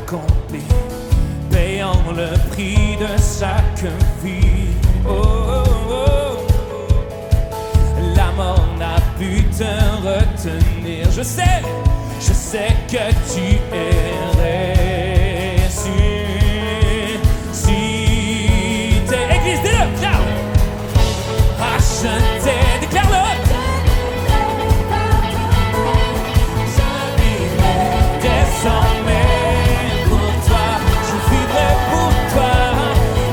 accompli, payant le prix de chaque vie. Oh, oh, oh. La mort n'a pu te retenir. Je sais que tu es reçu. Si t'es église, dis-le, viens. Racheté, déclare-le. Je vivrai désormais pour toi. Je vivrai pour toi.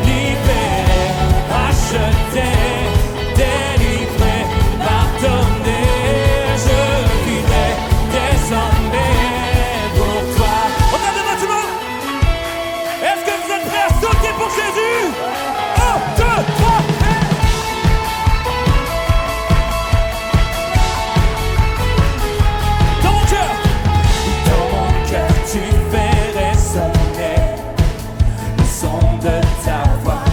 Libéré, racheté, délivré, pardonné. Je vivrai désormais pour toi. Regardez-moi tout le monde. Est-ce que vous êtes prêts à sauter pour Jésus? 1, 2, 3. Tu fais résonner le son de ta voix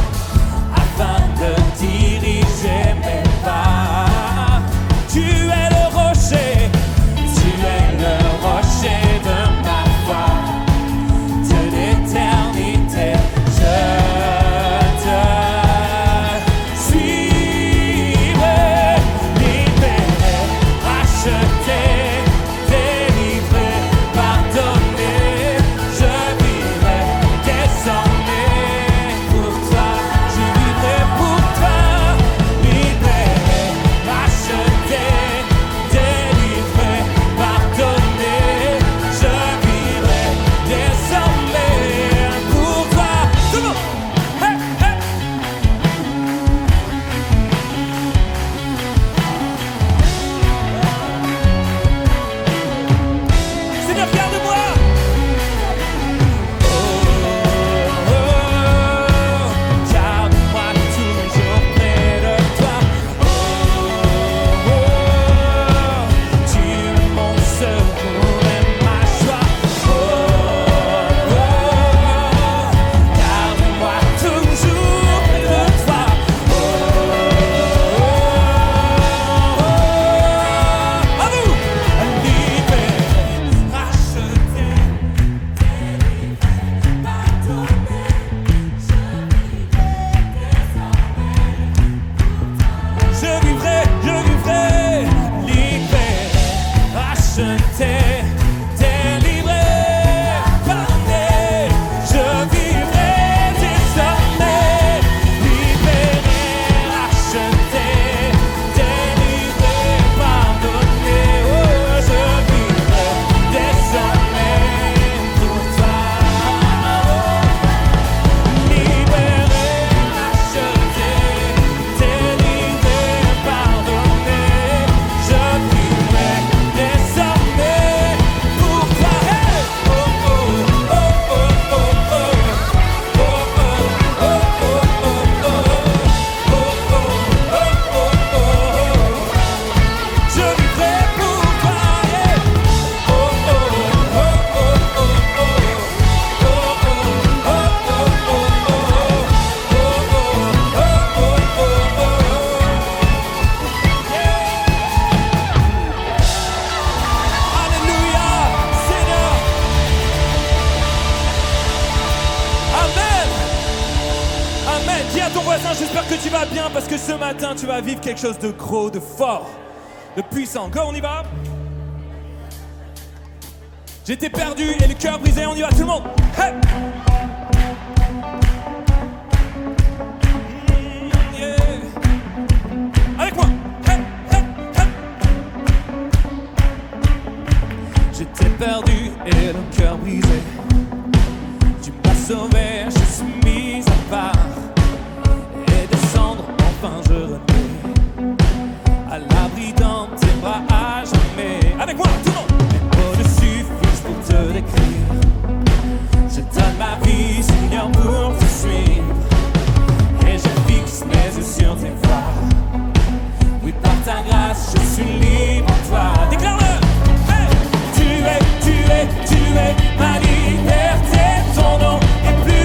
afin de diriger mes pas. Tu es le rocher de ma foi, de l'éternité. Je te suivrai, libéré, racheté, délivré, pardonné. Je vivrai désormais pour toi. Je vivrai pour toi. Libéré, racheté, délivré, pardonné. Je vivrai désormais pour toi. Tout le monde, hey, hey. Seigneur, garde-moi. Garde-moi toujours près de toi. Tu es mon secours et ma joie. Garde-moi toujours près de toi. À vous, libéré, racheté, délivré, pardonné. Je vivrai, libéré, racheté, délivré, pardonné. Je vivrai désormais, libéré, racheté, délivré, pardonné. Oh, je vivrai désormais pour toi. Libéré, racheté, délivré, pardonné. Je vivrai désormais pour toi. Hey! Oh, oh, oh, oh, oh, oh. Oh, oh, oh, oh, oh, oh. Oh, oh, oh, oh, oh. Je vivrai pour toi. Yeah! Oh, oh, oh, oh, oh, oh. Oh, oh, oh, oh, oh, oh. Alléluia, Seigneur. Amen. Amen. Dis à ton voisin, j'espère que tu vas bien parce que ce matin, tu vas vivre quelque chose de gros, de fort, de puissant. Go, on y va. J'étais perdu et le cœur brisé, on y va tout le monde. Hey. Yeah. Avec moi. Hey, hey, hey. J'étais perdu et le cœur brisé. Tu m'as sauvé, je suis mis à part. Et descendre, enfin je renais. À l'abri dans tes bras à jamais. Avec moi, tout le monde. Mes mots ne suffisent pour te décrire. Je donne ma vie, Seigneur, pour te suivre. Et je fixe mes yeux sur tes voies. Oui, par ta grâce, je suis libre en toi. Déclare-le. Hey! Tu es ma liberté. Ton nom est plus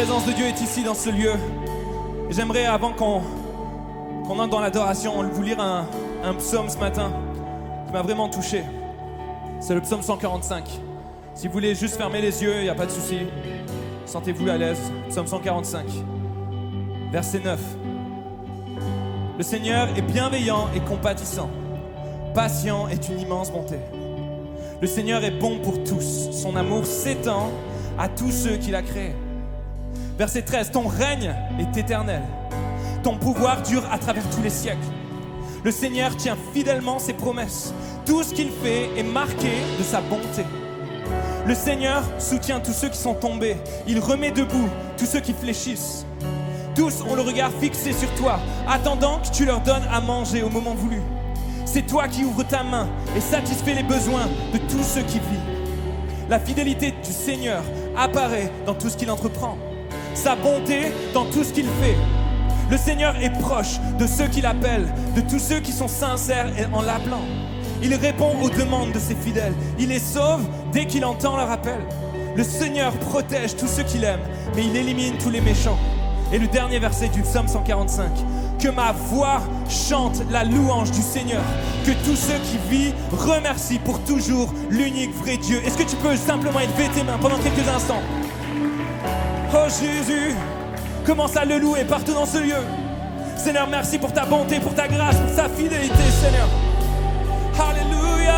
présence de Dieu est ici dans ce lieu. Et j'aimerais, avant qu'on entre dans l'adoration, vous lire un psaume ce matin qui m'a vraiment touché. C'est le psaume 145. Si vous voulez juste fermer les yeux, il n'y a pas de souci. Sentez-vous à l'aise. Psaume 145, verset 9. Le Seigneur est bienveillant et compatissant. Patient est une immense bonté. Le Seigneur est bon pour tous. Son amour s'étend à tous ceux qu'il a créés. Verset 13. Ton règne est éternel. Ton pouvoir dure à travers tous les siècles. Le Seigneur tient fidèlement ses promesses. Tout ce qu'il fait est marqué de sa bonté. Le Seigneur soutient tous ceux qui sont tombés. Il remet debout tous ceux qui fléchissent. Tous ont le regard fixé sur toi, attendant que tu leur donnes à manger au moment voulu. C'est toi qui ouvres ta main et satisfais les besoins de tous ceux qui vivent. La fidélité du Seigneur apparaît dans tout ce qu'il entreprend. Sa bonté dans tout ce qu'il fait. Le Seigneur est proche de ceux qui l'appellent, de tous ceux qui sont sincères en l'appelant. Il répond aux demandes de ses fidèles. Il les sauve dès qu'il entend leur appel. Le Seigneur protège tous ceux qu'il aime, mais il élimine tous les méchants. Et le dernier verset du psaume 145. Que ma voix chante la louange du Seigneur. Que tous ceux qui vivent remercient pour toujours l'unique vrai Dieu. Est-ce que tu peux simplement élever tes mains pendant quelques instants? Oh Jésus, commence à le louer partout dans ce lieu. Seigneur, merci pour ta bonté, pour ta grâce, pour ta fidélité, Seigneur. Alléluia.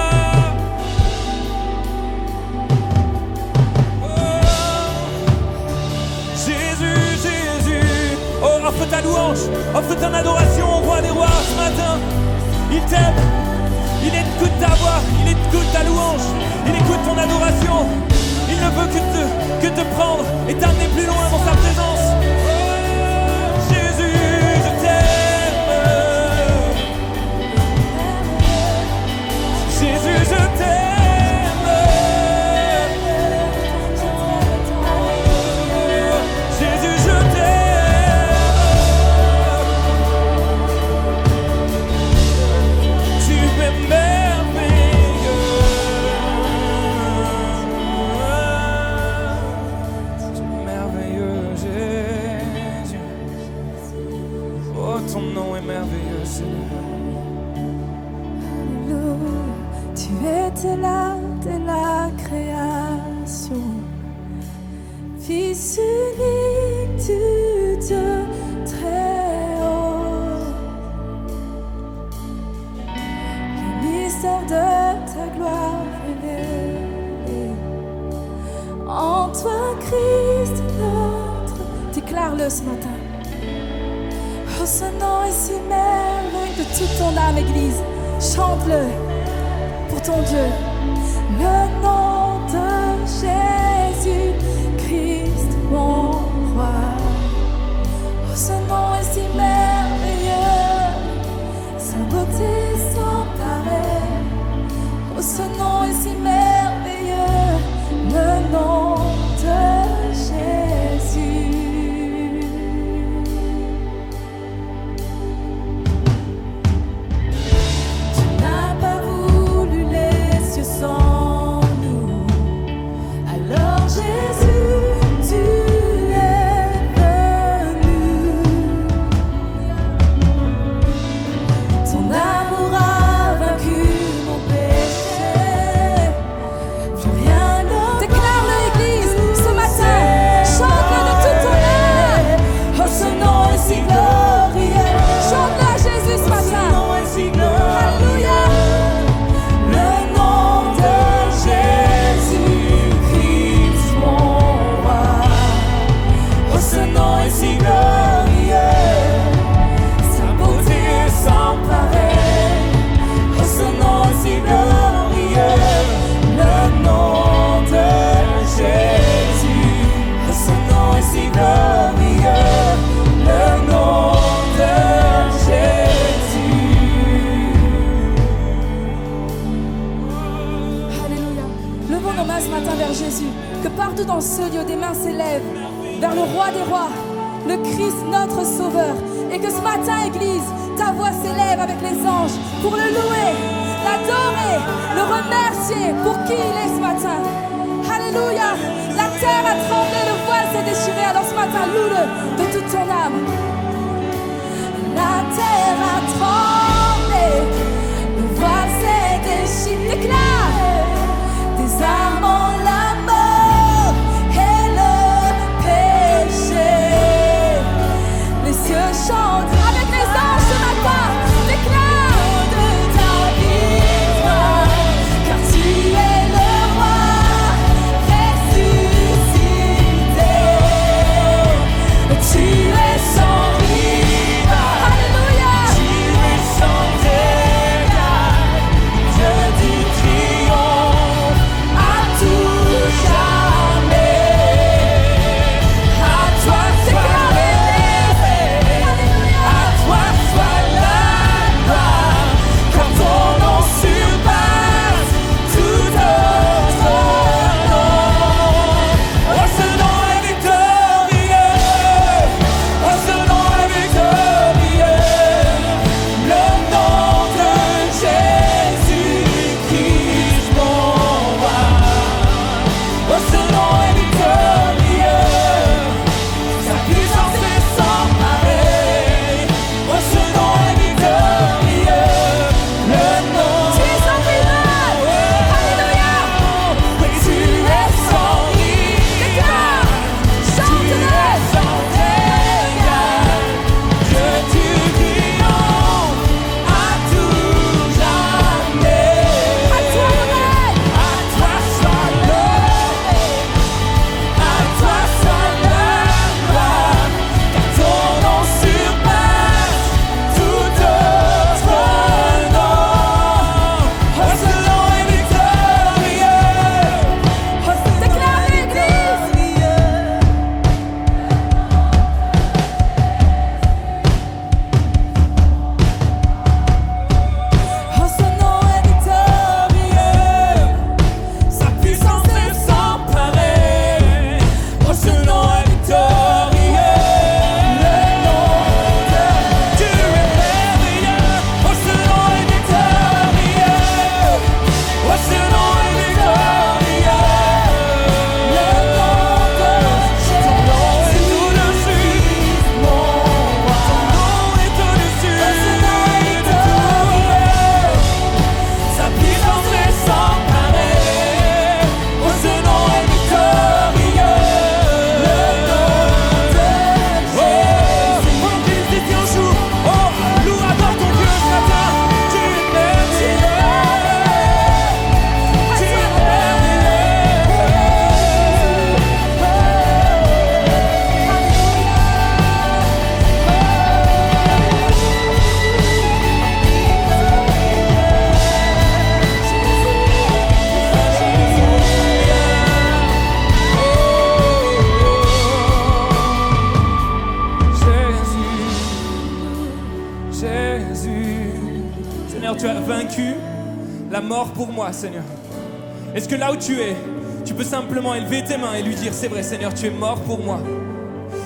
Oh, offre ta louange, offre ton adoration au roi des rois ce matin. Il t'aime, il écoute ta voix, il écoute ta louange, il écoute ton adoration. Il ne veut que te prendre et t'amener plus loin dans sa présence. Oh, Jésus, je t'aime. Jésus, je t'aime. T'es là dès la création, Fils unique du Dieu très haut. Le mystère de ta gloire révélé en toi, Christ notre. Déclare-le ce matin. Oh, ce nom est si merveilleux de toute ton âme, Église. Chante-le. Pour ton Dieu, le nom de Jésus, Christ mon roi. Oh, ce nom est si merveilleux, sa beauté sans pareil. Oh, ce nom est si merveilleux, le nom de Jésus. Sans nous, alors Jésus, tu es venu. Ton amour a vaincu mon péché. Plus rien ne. Déclare-le, Église, ce matin. Chante-le de toute ton âme. Oh, ce nom est si glorieux. Chante-le à Jésus ce matin. Ce nom est si glorieux. Alléluia. Si glorieux, sa beauté sans pareil. Oh, ce nom est si glorieux, le nom de Jésus. Oh, ce nom est si glorieux, le nom de Jésus. Alléluia. Levons nos mains ce matin vers Jésus. Que partout dans ce lieu, des mains s'élèvent vers le roi des rois, le Christ notre sauveur. Et que ce matin, Église, ta voix s'élève avec les anges pour le louer, l'adorer, le remercier pour qui il est ce matin. Alléluia. La terre a tremblé, le voile s'est déchiré. Alors ce matin, loue-le de toute ton âme. La terre a tremblé, le voile s'est déchiré. Déclare, désarmant la mort et le péché. Les cieux chantent avec les anges ce matin. Déclare de ta victoire, car tu es le roi ressuscité. Tu es sans rival. Alléluia. Tu es sans égal, Dieu du triomphe à tout jamais. À toi soit l'élevé, à toi soit la gloire, car ton nom surpasse tout autre nom. Oh, ce nom est victorieux, oh, ce nom est victorieux, le nom de Jésus-Christ mon roi. Oh, ce nom est victorieux, sa puissance est sans pareil. Oh, ce nom est victorieux, le nom. Tu es sans rival. Alléluia. Oui, tu es sans rival, tu es sans égal, Dieu du triomphe à tout jamais. À toi le règne. À toi soit l'honneur, à toi soit la gloire, car ton nom surpasse tout autre nom. Oh, ce nom est victorieux. Déclare l'Église. Oh, ce nom est victorieux. Sa puissance est sans pareil. Oh, ce nom est victorieux. Le nom de Dieu est merveilleux. Oh, ce nom est victorieux. Oh, ce nom est victorieux. Le nom de Jésus, mon roi. Ton nom est au-dessus de tout. Sa puissance est sans pareil. Oh, ce nom est victorieux. Le nom de Jésus. Oh, Jésus, si on joue. Oh, loue, adore ton Dieu ce matin. Tu es merveilleux. Tu es Jésus, Jésus. Seigneur, tu as vaincu la mort pour moi, Seigneur. Est-ce que là où tu es, tu peux simplement élever tes mains et lui dire, c'est vrai, Seigneur, tu es mort pour moi.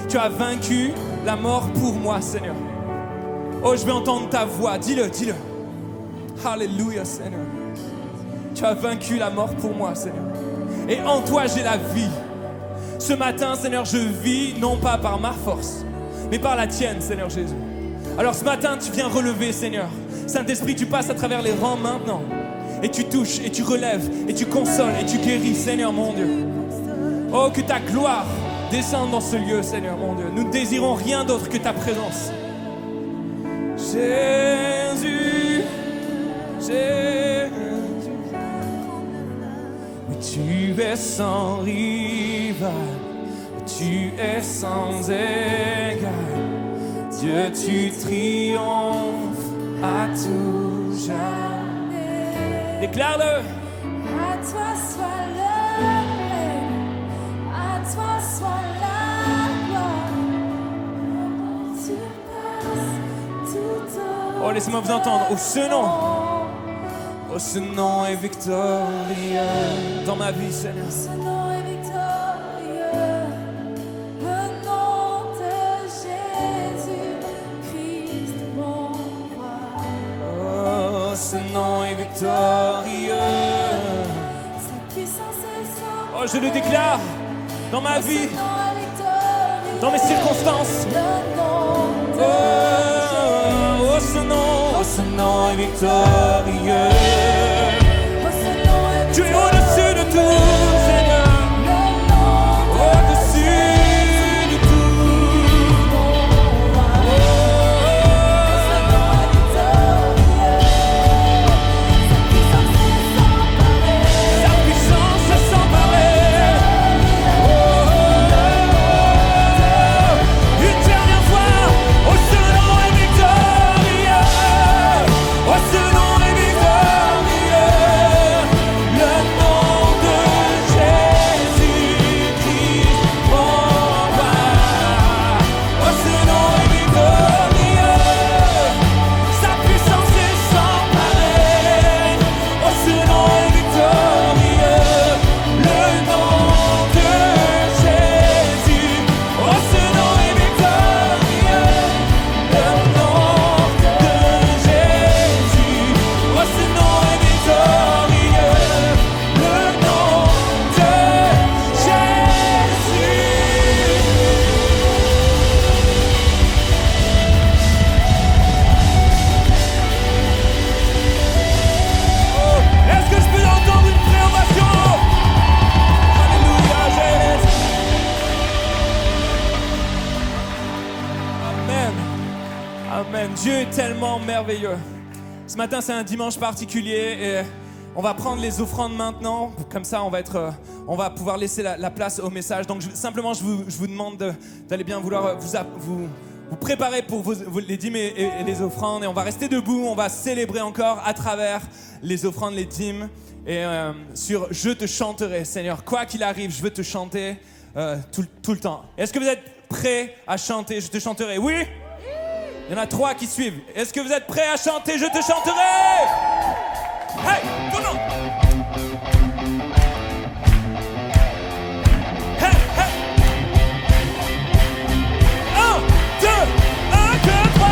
Tu as vaincu la mort pour moi, Seigneur. Oh, je vais entendre ta voix. Dis-le, dis-le. Alléluia, Seigneur. Tu as vaincu la mort pour moi, Seigneur. Et en toi, j'ai la vie. Ce matin, Seigneur, je vis non pas par ma force, mais par la tienne, Seigneur Jésus. Alors ce matin, tu viens relever, Seigneur. Saint-Esprit, tu passes à travers les rangs maintenant. Et tu touches, et tu relèves, et tu consoles, et tu guéris, Seigneur mon Dieu. Oh, que ta gloire descende dans ce lieu, Seigneur mon Dieu. Nous ne désirons rien d'autre que ta présence. Jésus, Jésus. Oui, tu es sans rival, tu es sans égal. Dieu, tu triomphes à tout jamais. Déclare-le. À toi soit le règne, à toi soit la gloire. Tu passes tout Oh, laissez-moi vous entendre. Oh, ce nom. Oh, ce nom est victorieux dans ma vie, Seigneur. Ce nom est victorieux, le nom de Jésus-Christ, mon roi. Oh, ce nom est victorieux. Sa puissance est sans Oh, je le déclare dans ma vie. Ce nom est victorieux. dans mes circonstances. Oh, ce nom est victorieux. Tu es au-dessus de tout, Seigneur. Au-dessus de tout. Sa puissance est sans pareil. Une dernière fois, oh, ce nom est victorieux. Oh, ce nom est victorieux. Le nom de Jésus-Christ, mon roi. Oh, ce nom est victorieux. Sa puissance est sans pareil. Oh, ce nom est victorieux. Le nom de Jésus. Oh, ce nom est victorieux. Le nom de Jésus. Oh, ce nom est victorieux. Le nom de Jésus. Est-ce que je peux entendre une préovation? Alléluia, Jésus. Amen. Amen. Dieu est tellement merveilleux. Ce matin, c'est un dimanche particulier et on va prendre les offrandes maintenant. Comme ça, on va pouvoir laisser la place au message. Donc, simplement, je vous demande d'aller bien vouloir vous préparer pour les dîmes et les offrandes. Et on va rester debout. On va célébrer encore à travers les offrandes, les dîmes. Et sur « Je te chanterai, Seigneur ». Quoi qu'il arrive, je veux te chanter tout le temps. Est-ce que vous êtes prêts à chanter « Je te chanterai » Oui? Il y en a 3 qui suivent. Est-ce que vous êtes prêts à chanter « Je te chanterai » Hey, comment? Hey, hey. 1, 2, 1, 2, 3.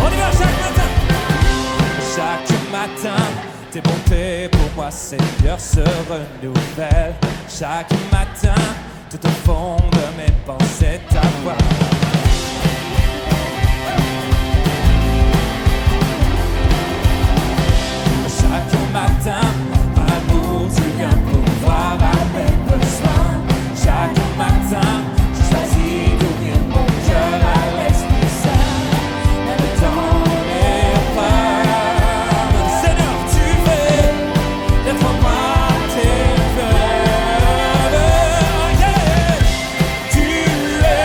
On y va chaque matin. Chaque matin, tes bontés pour moi, Seigneur, se renouvellent. Chaque matin, tout au fond de mes pensées, ta voix. Chaque matin, par amour, tu viens pouvoir à mes besoins. Chaque matin, je choisis d'ouvrir mon cœur à l'Esprit Saint. Même dans les épreuves, Seigneur, tu fais d'être en moi tes fleuves. Yeah. Tu es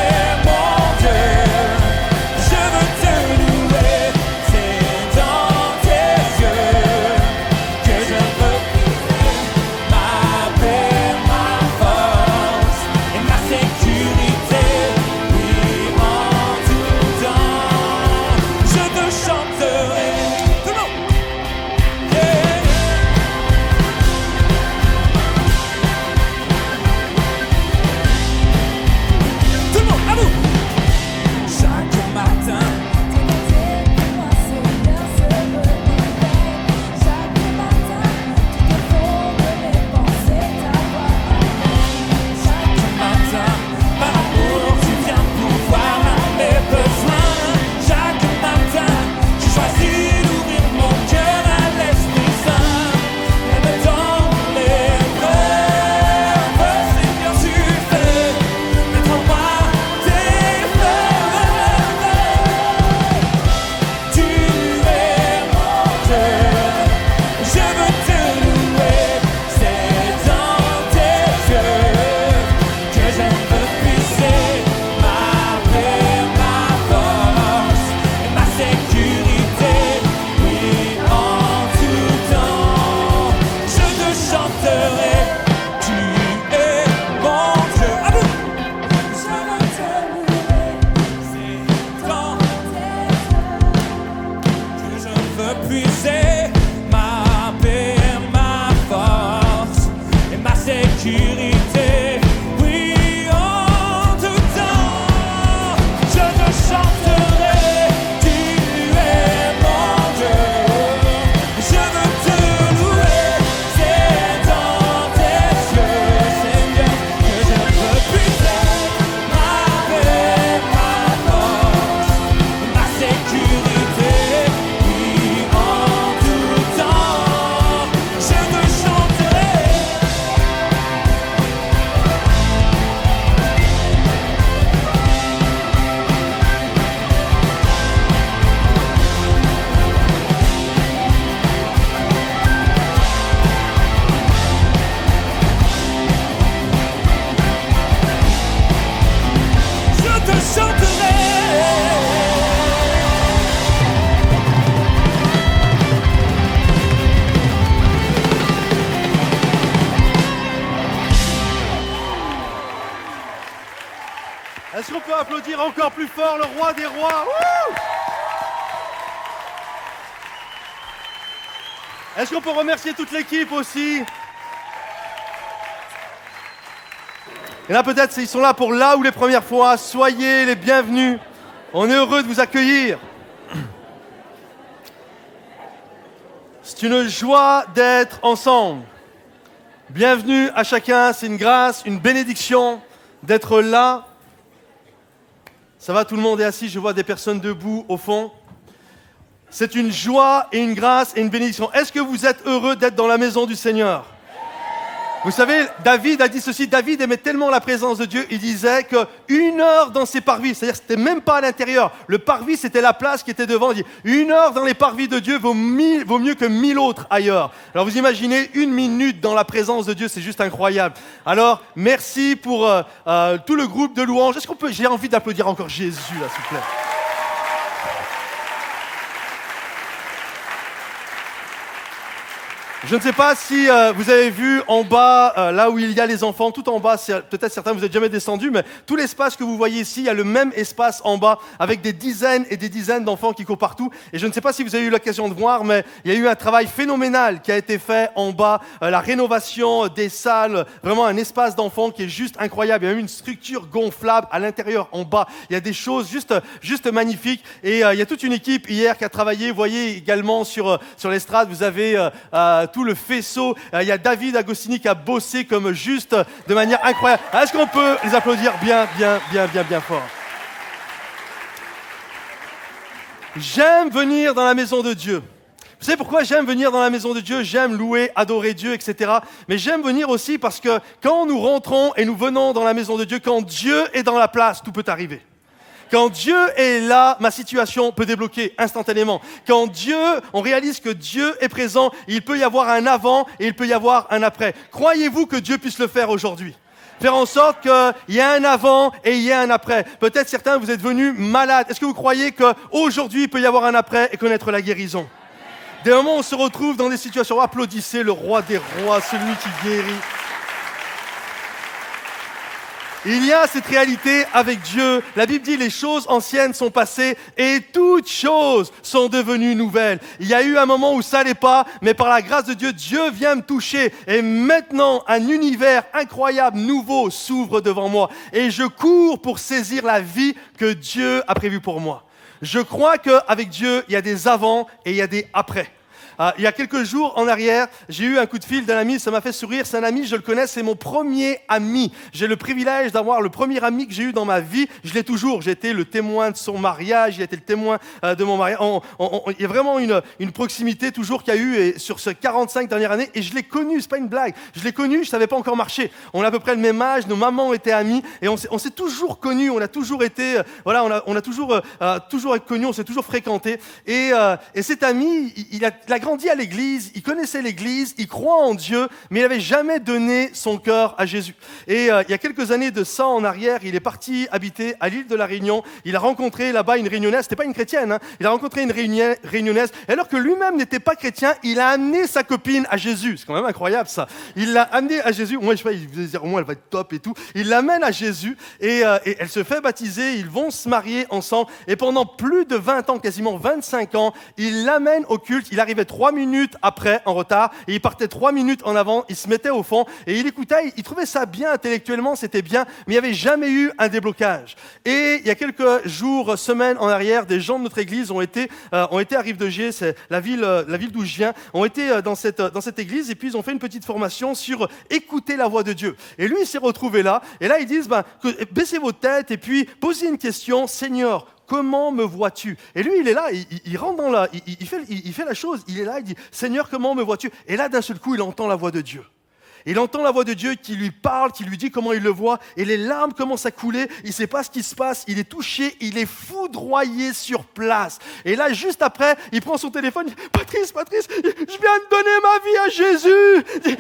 mon Dieu, je veux te louer. C'est dans tes yeux que je veux puiser ma paix, ma force et ma sécurité. Oui, en tout temps, je te chanterai. Tout le monde. Yeah. Tout le monde, à vous. Chaque matin, matin, par amour, tu viens pouvoir à mes besoins. Chaque matin, je choisis d'ouvrir mon cœur à l'Esprit Saint. Même dans l'épreuve, Seigneur, tu fais mettre en moi tes fleuves. Tu es mon Dieu, je veux te louer. C'est dans tes yeux que je veux puiser ma paix, ma force et ma sécurité. Oui, en tout temps, je te chanterai. Tu es mon Dieu. À vous. Je veux te louer. C'est dans que je veux puiser ma paix, ma force et ma sécurité. Oui, en tout temps, je te chanterai. Tu es mon Dieu. Est-ce qu'on peut applaudir encore plus fort le roi des rois? Wouh! Est-ce qu'on peut remercier toute l'équipe aussi? Et là peut-être ils sont là pour là ou les premières fois. Soyez les bienvenus. On est heureux de vous accueillir. C'est une joie d'être ensemble. Bienvenue à chacun. C'est une grâce, une bénédiction d'être là. Ça va, tout le monde est assis. Je vois des personnes debout au fond. C'est une joie et une grâce et une bénédiction. Est-ce que vous êtes heureux d'être dans la maison du Seigneur? Vous savez, David a dit ceci. David aimait tellement la présence de Dieu, il disait qu'une heure dans ses parvis, c'est-à-dire que c'était même pas à l'intérieur. Le parvis, c'était la place qui était devant. Il dit, une heure dans les parvis de Dieu vaut mieux que 1000 autres ailleurs. Alors vous imaginez, 1 minute dans la présence de Dieu, c'est juste incroyable. Alors, merci pour tout le groupe de louanges. Est-ce qu'on peut, j'ai envie d'applaudir encore Jésus, là, s'il vous plaît. Je ne sais pas si vous avez vu en bas, là où il y a les enfants, tout en bas, peut-être certains vous n'êtes jamais descendus, mais tout l'espace que vous voyez ici, il y a le même espace en bas, avec des dizaines et des dizaines d'enfants qui courent partout. Et je ne sais pas si vous avez eu l'occasion de voir, mais il y a eu un travail phénoménal qui a été fait en bas, la rénovation des salles, vraiment un espace d'enfants qui est juste incroyable. Il y a même une structure gonflable à l'intérieur, en bas. Il y a des choses juste magnifiques. Et il y a toute une équipe hier qui a travaillé. Vous voyez également sur l'estrade, vous avez tout le faisceau. Il y a David Agostini qui a bossé comme juste de manière incroyable. Est-ce qu'on peut les applaudir bien fort? J'aime venir dans la maison de Dieu. Vous savez pourquoi j'aime venir dans la maison de Dieu? J'aime louer, adorer Dieu, etc. Mais j'aime venir aussi parce que quand nous rentrons et nous venons dans la maison de Dieu, quand Dieu est dans la place, tout peut arriver. Quand Dieu est là, ma situation peut débloquer instantanément. Quand on réalise que Dieu est présent, il peut y avoir un avant et il peut y avoir un après. Croyez-vous que Dieu puisse le faire aujourd'hui? Faire en sorte qu'il y ait un avant et il y ait un après. Peut-être certains, vous êtes venus malades. Est-ce que vous croyez qu'aujourd'hui, il peut y avoir un après et connaître la guérison? Des moments où on se retrouve dans des situations, applaudissez le roi des rois, celui qui guérit. Il y a cette réalité avec Dieu. La Bible dit les choses anciennes sont passées et toutes choses sont devenues nouvelles. Il y a eu un moment où ça n'allait pas, mais par la grâce de Dieu, Dieu vient me toucher. Et maintenant, un univers incroyable, nouveau, s'ouvre devant moi. Et je cours pour saisir la vie que Dieu a prévue pour moi. Je crois qu'avec Dieu, il y a des avant et il y a des après. Il y a quelques jours en arrière, j'ai eu un coup de fil d'un ami, ça m'a fait sourire. C'est un ami, je le connais, c'est mon premier ami. J'ai le privilège d'avoir le premier ami que j'ai eu dans ma vie. Je l'ai toujours. J'ai été le témoin de son mariage, il a été le témoin de mon mariage. Il y a vraiment une proximité toujours qu'il y a eu et sur ces 45 dernières années. Et je l'ai connu, c'est pas une blague. Je l'ai connu, je savais pas encore marcher. On a à peu près le même âge, nos mamans étaient amies et on s'est toujours connus. On a toujours été, on a toujours été connus, on s'est toujours fréquentés. Et cet ami, il a grandi à l'église, il connaissait l'église, il croit en Dieu, mais il n'avait jamais donné son cœur à Jésus. Et il y a quelques années de ça en arrière, il est parti habiter à l'île de la Réunion. Il a rencontré là-bas une réunionnaise, c'était pas une chrétienne, hein. Il a rencontré une réunionnaise. Et alors que lui-même n'était pas chrétien, il a amené sa copine à Jésus. C'est quand même incroyable ça. Il l'a amené à Jésus. Moi, je sais pas, il veut dire au moins elle va être top et tout. Il l'amène à Jésus et elle se fait baptiser. Ils vont se marier ensemble. Et pendant plus de 20 ans, quasiment 25 ans, il l'amène au culte. Il arrivait 3 minutes après, en retard, et il partait 3 minutes en avant, il se mettait au fond, et il écoutait, il trouvait ça bien intellectuellement, c'était bien, mais il n'y avait jamais eu un déblocage. Et il y a quelques jours, semaines en arrière, des gens de notre église ont été à Rive-de-Gier, c'est la ville d'où je viens, ont été dans cette église, et puis ils ont fait une petite formation sur écouter la voix de Dieu. Et lui, il s'est retrouvé là, et là, ils disent, baissez vos têtes, et puis posez une question, Seigneur, comment me vois-tu? Et lui, il est là, il rentre dans la... Il fait la chose, il est là, il dit, Seigneur, comment me vois-tu? Et là, d'un seul coup, il entend la voix de Dieu. Il entend la voix de Dieu qui lui parle, qui lui dit comment il le voit, et les larmes commencent à couler, il ne sait pas ce qui se passe, il est touché, il est foudroyé sur place. Et là, juste après, il prend son téléphone, il dit, Patrice, je viens de donner ma vie à Jésus.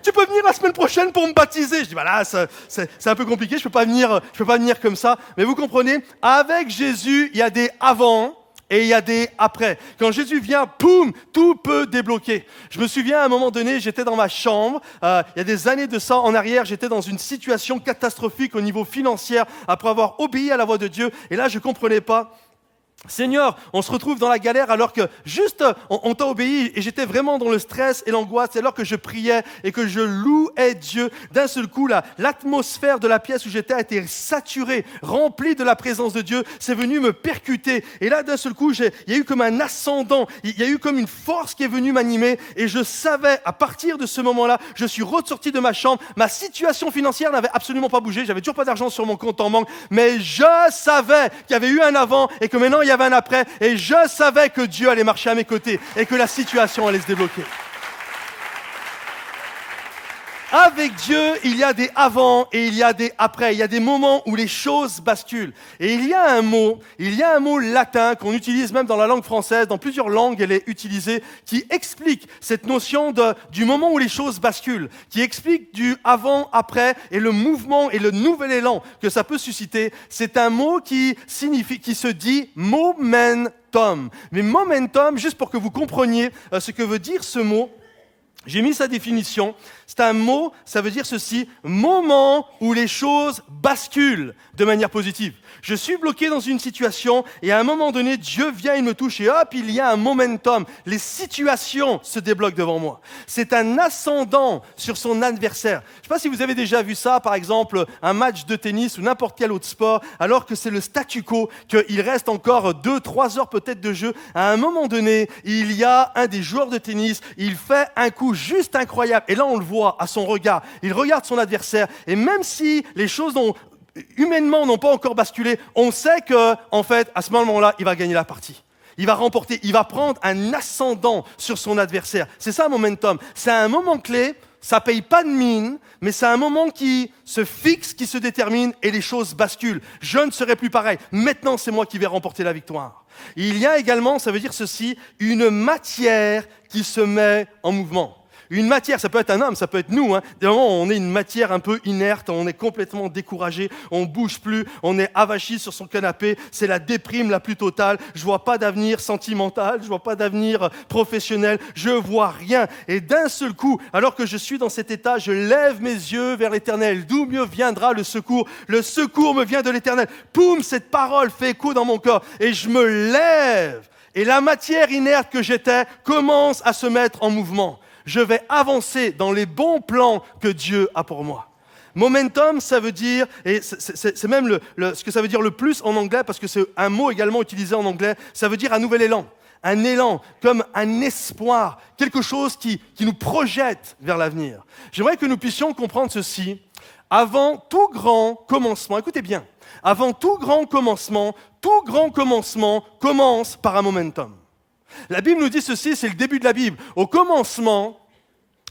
Tu peux venir la semaine prochaine pour me baptiser? Je dis, là, c'est un peu compliqué, je peux pas venir comme ça. Mais vous comprenez, avec Jésus, il y a des avant et il y a des après. Quand Jésus vient, poum, tout peut débloquer. Je me souviens à un moment donné, j'étais dans ma chambre, il y a des années de ça en arrière, j'étais dans une situation catastrophique au niveau financier après avoir obéi à la voix de Dieu. Et là, je ne comprenais pas. Seigneur, on se retrouve dans la galère alors que juste on t'a obéi et j'étais vraiment dans le stress et l'angoisse. C'est alors que je priais et que je louais Dieu. D'un seul coup, l'atmosphère de la pièce où j'étais a été saturée, remplie de la présence de Dieu. C'est venu me percuter. Et là, d'un seul coup, il y a eu comme un ascendant. Il y a eu comme une force qui est venue m'animer. Et je savais, à partir de ce moment-là, je suis ressorti de ma chambre. Ma situation financière n'avait absolument pas bougé. J'avais toujours pas d'argent sur mon compte en banque. Mais je savais qu'il y avait eu un avant et que maintenant, il y avait un après, et je savais que Dieu allait marcher à mes côtés et que la situation allait se débloquer. Avec Dieu, il y a des avant et il y a des après. Il y a des moments où les choses basculent. Et il y a un mot latin qu'on utilise même dans la langue française, dans plusieurs langues elle est utilisée, qui explique cette notion du moment où les choses basculent, qui explique du avant, après et le mouvement et le nouvel élan que ça peut susciter. C'est un mot qui se dit momentum. Mais momentum, juste pour que vous compreniez ce que veut dire ce mot, j'ai mis sa définition. C'est un mot, ça veut dire ceci, moment où les choses basculent de manière positive. Je suis bloqué dans une situation et à un moment donné, Dieu vient, il me touche et hop, il y a un momentum. Les situations se débloquent devant moi. C'est un ascendant sur son adversaire. Je ne sais pas si vous avez déjà vu ça, par exemple, un match de tennis ou n'importe quel autre sport, alors que c'est le statu quo, qu'il reste encore 2-3 heures peut-être de jeu. À un moment donné, il y a un des joueurs de tennis, il fait un coup juste incroyable. Et là, on le voit à son regard. Il regarde son adversaire et même si les choses humainement n'ont pas encore basculé, on sait que, en fait, à ce moment-là, il va gagner la partie. Il va remporter, il va prendre un ascendant sur son adversaire. C'est ça, momentum. C'est un moment clé, ça paye pas de mine, mais c'est un moment qui se fixe, qui se détermine et les choses basculent. Je ne serai plus pareil. Maintenant, c'est moi qui vais remporter la victoire. Il y a également, ça veut dire ceci, une matière qui se met en mouvement. Une matière, ça peut être un homme, ça peut être nous. Des moments, on est une matière un peu inerte, on est complètement découragé, on ne bouge plus, on est avachi sur son canapé, c'est la déprime la plus totale. Je ne vois pas d'avenir sentimental, je ne vois pas d'avenir professionnel, je ne vois rien. Et d'un seul coup, alors que je suis dans cet état, je lève mes yeux vers l'Éternel. D'où me viendra le secours? Le secours me vient de l'Éternel. Poum, cette parole fait écho dans mon corps et je me lève. Et la matière inerte que j'étais commence à se mettre en mouvement. Je vais avancer dans les bons plans que Dieu a pour moi. Momentum, ça veut dire, et c'est même ce que ça veut dire le plus en anglais, parce que c'est un mot également utilisé en anglais, ça veut dire un nouvel élan. Un élan, comme un espoir, quelque chose qui nous projette vers l'avenir. J'aimerais que nous puissions comprendre ceci. Avant tout grand commencement, écoutez bien, avant tout grand commencement commence par un momentum. La Bible nous dit ceci, c'est le début de la Bible. Au commencement,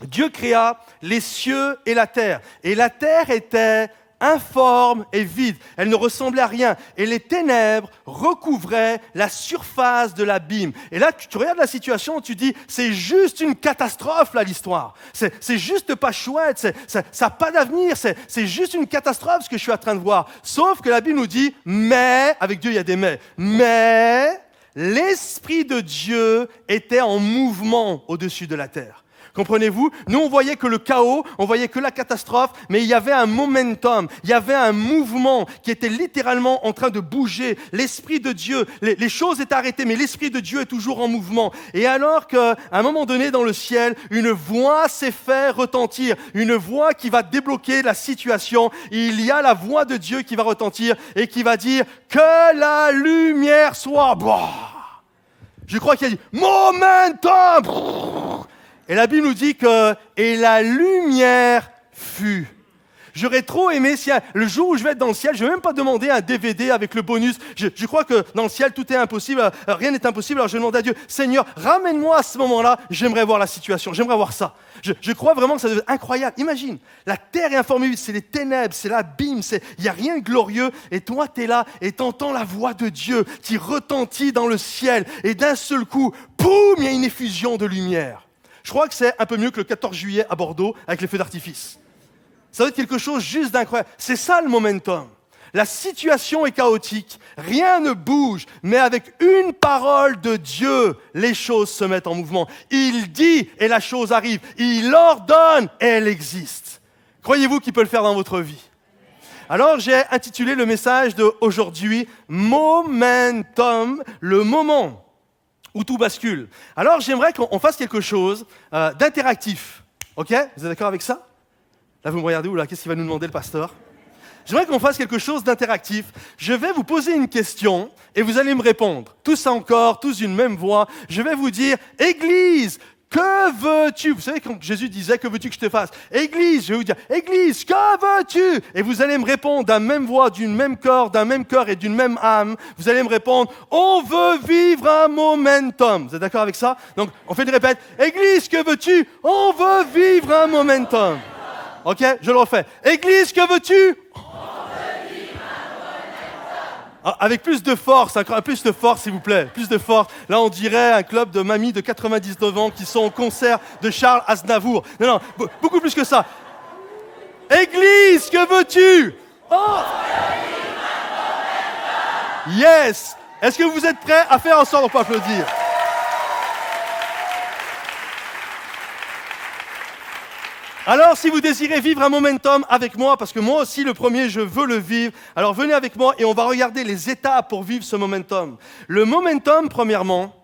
Dieu créa les cieux et la terre. Et la terre était informe et vide. Elle ne ressemblait à rien. Et les ténèbres recouvraient la surface de l'abîme. Et là, tu regardes la situation, tu dis, c'est juste une catastrophe, là, l'histoire. C'est juste pas chouette, ça n'a pas d'avenir, c'est juste une catastrophe ce que je suis en train de voir. Sauf que la Bible nous dit, mais, avec Dieu, il y a des mais l'Esprit de Dieu était en mouvement au-dessus de la terre. Comprenez-vous? Nous, on voyait que le chaos, on voyait que la catastrophe, mais il y avait un momentum, il y avait un mouvement qui était littéralement en train de bouger. L'Esprit de Dieu, les choses étaient arrêtées, mais l'Esprit de Dieu est toujours en mouvement. Et alors qu'à un moment donné dans le ciel, une voix s'est fait retentir, une voix qui va débloquer la situation, il y a la voix de Dieu qui va retentir et qui va dire « Que la lumière soit... » Je crois qu'il a dit « Momentum !» Et la Bible nous dit que « Et la lumière fut ». J'aurais trop aimé, le jour où je vais être dans le ciel, je ne vais même pas demander un DVD avec le bonus. Je crois que dans le ciel, tout est impossible, rien n'est impossible. Alors je demande à Dieu, Seigneur, ramène-moi à ce moment-là, j'aimerais voir la situation, j'aimerais voir ça. Je crois vraiment que ça doit être incroyable. Imagine, la terre est informée, c'est les ténèbres, c'est l'abîme, il n'y a rien de glorieux. Et toi, tu es là et tu entends la voix de Dieu qui retentit dans le ciel. Et d'un seul coup, poum, il y a une effusion de lumière. Je crois que c'est un peu mieux que le 14 juillet à Bordeaux avec les feux d'artifice. Ça doit être quelque chose juste d'incroyable. C'est ça le momentum. La situation est chaotique, rien ne bouge, mais avec une parole de Dieu, les choses se mettent en mouvement. Il dit et la chose arrive. Il ordonne et elle existe. Croyez-vous qu'il peut le faire dans votre vie? Alors j'ai intitulé le message d'aujourd'hui « Momentum », le moment où tout bascule. Alors j'aimerais qu'on fasse quelque chose d'interactif. Ok? Vous êtes d'accord avec ça? Là vous me regardez où là? Qu'est-ce qu'il va nous demander le pasteur? J'aimerais qu'on fasse quelque chose d'interactif. Je vais vous poser une question et vous allez me répondre. Tous encore, tous d'une même voix. Je vais vous dire « Église ». Que veux-tu? Vous savez quand Jésus disait « Que veux-tu que je te fasse ?» Église, je vais vous dire « Église, que veux-tu ?» Et vous allez me répondre d'un même voix, d'une même cœur et d'une même âme. Vous allez me répondre « On veut vivre un momentum ». Vous êtes d'accord avec ça? Donc, on fait une répète. « Église, que veux-tu? On veut vivre un momentum ». Ok, je le refais. « Église, que veux-tu? » Avec plus de force, plus de force s'il vous plaît, plus de force. Là on dirait un club de mamies de 99 ans qui sont au concert de Charles Aznavour. Non, beaucoup plus que ça. Église, que veux-tu? Oh! Yes! Est-ce que vous êtes prêts à faire en sorte de ne pas applaudir? Alors, si vous désirez vivre un momentum avec moi, parce que moi aussi, le premier, je veux le vivre, alors venez avec moi et on va regarder les étapes pour vivre ce momentum. Le momentum, premièrement,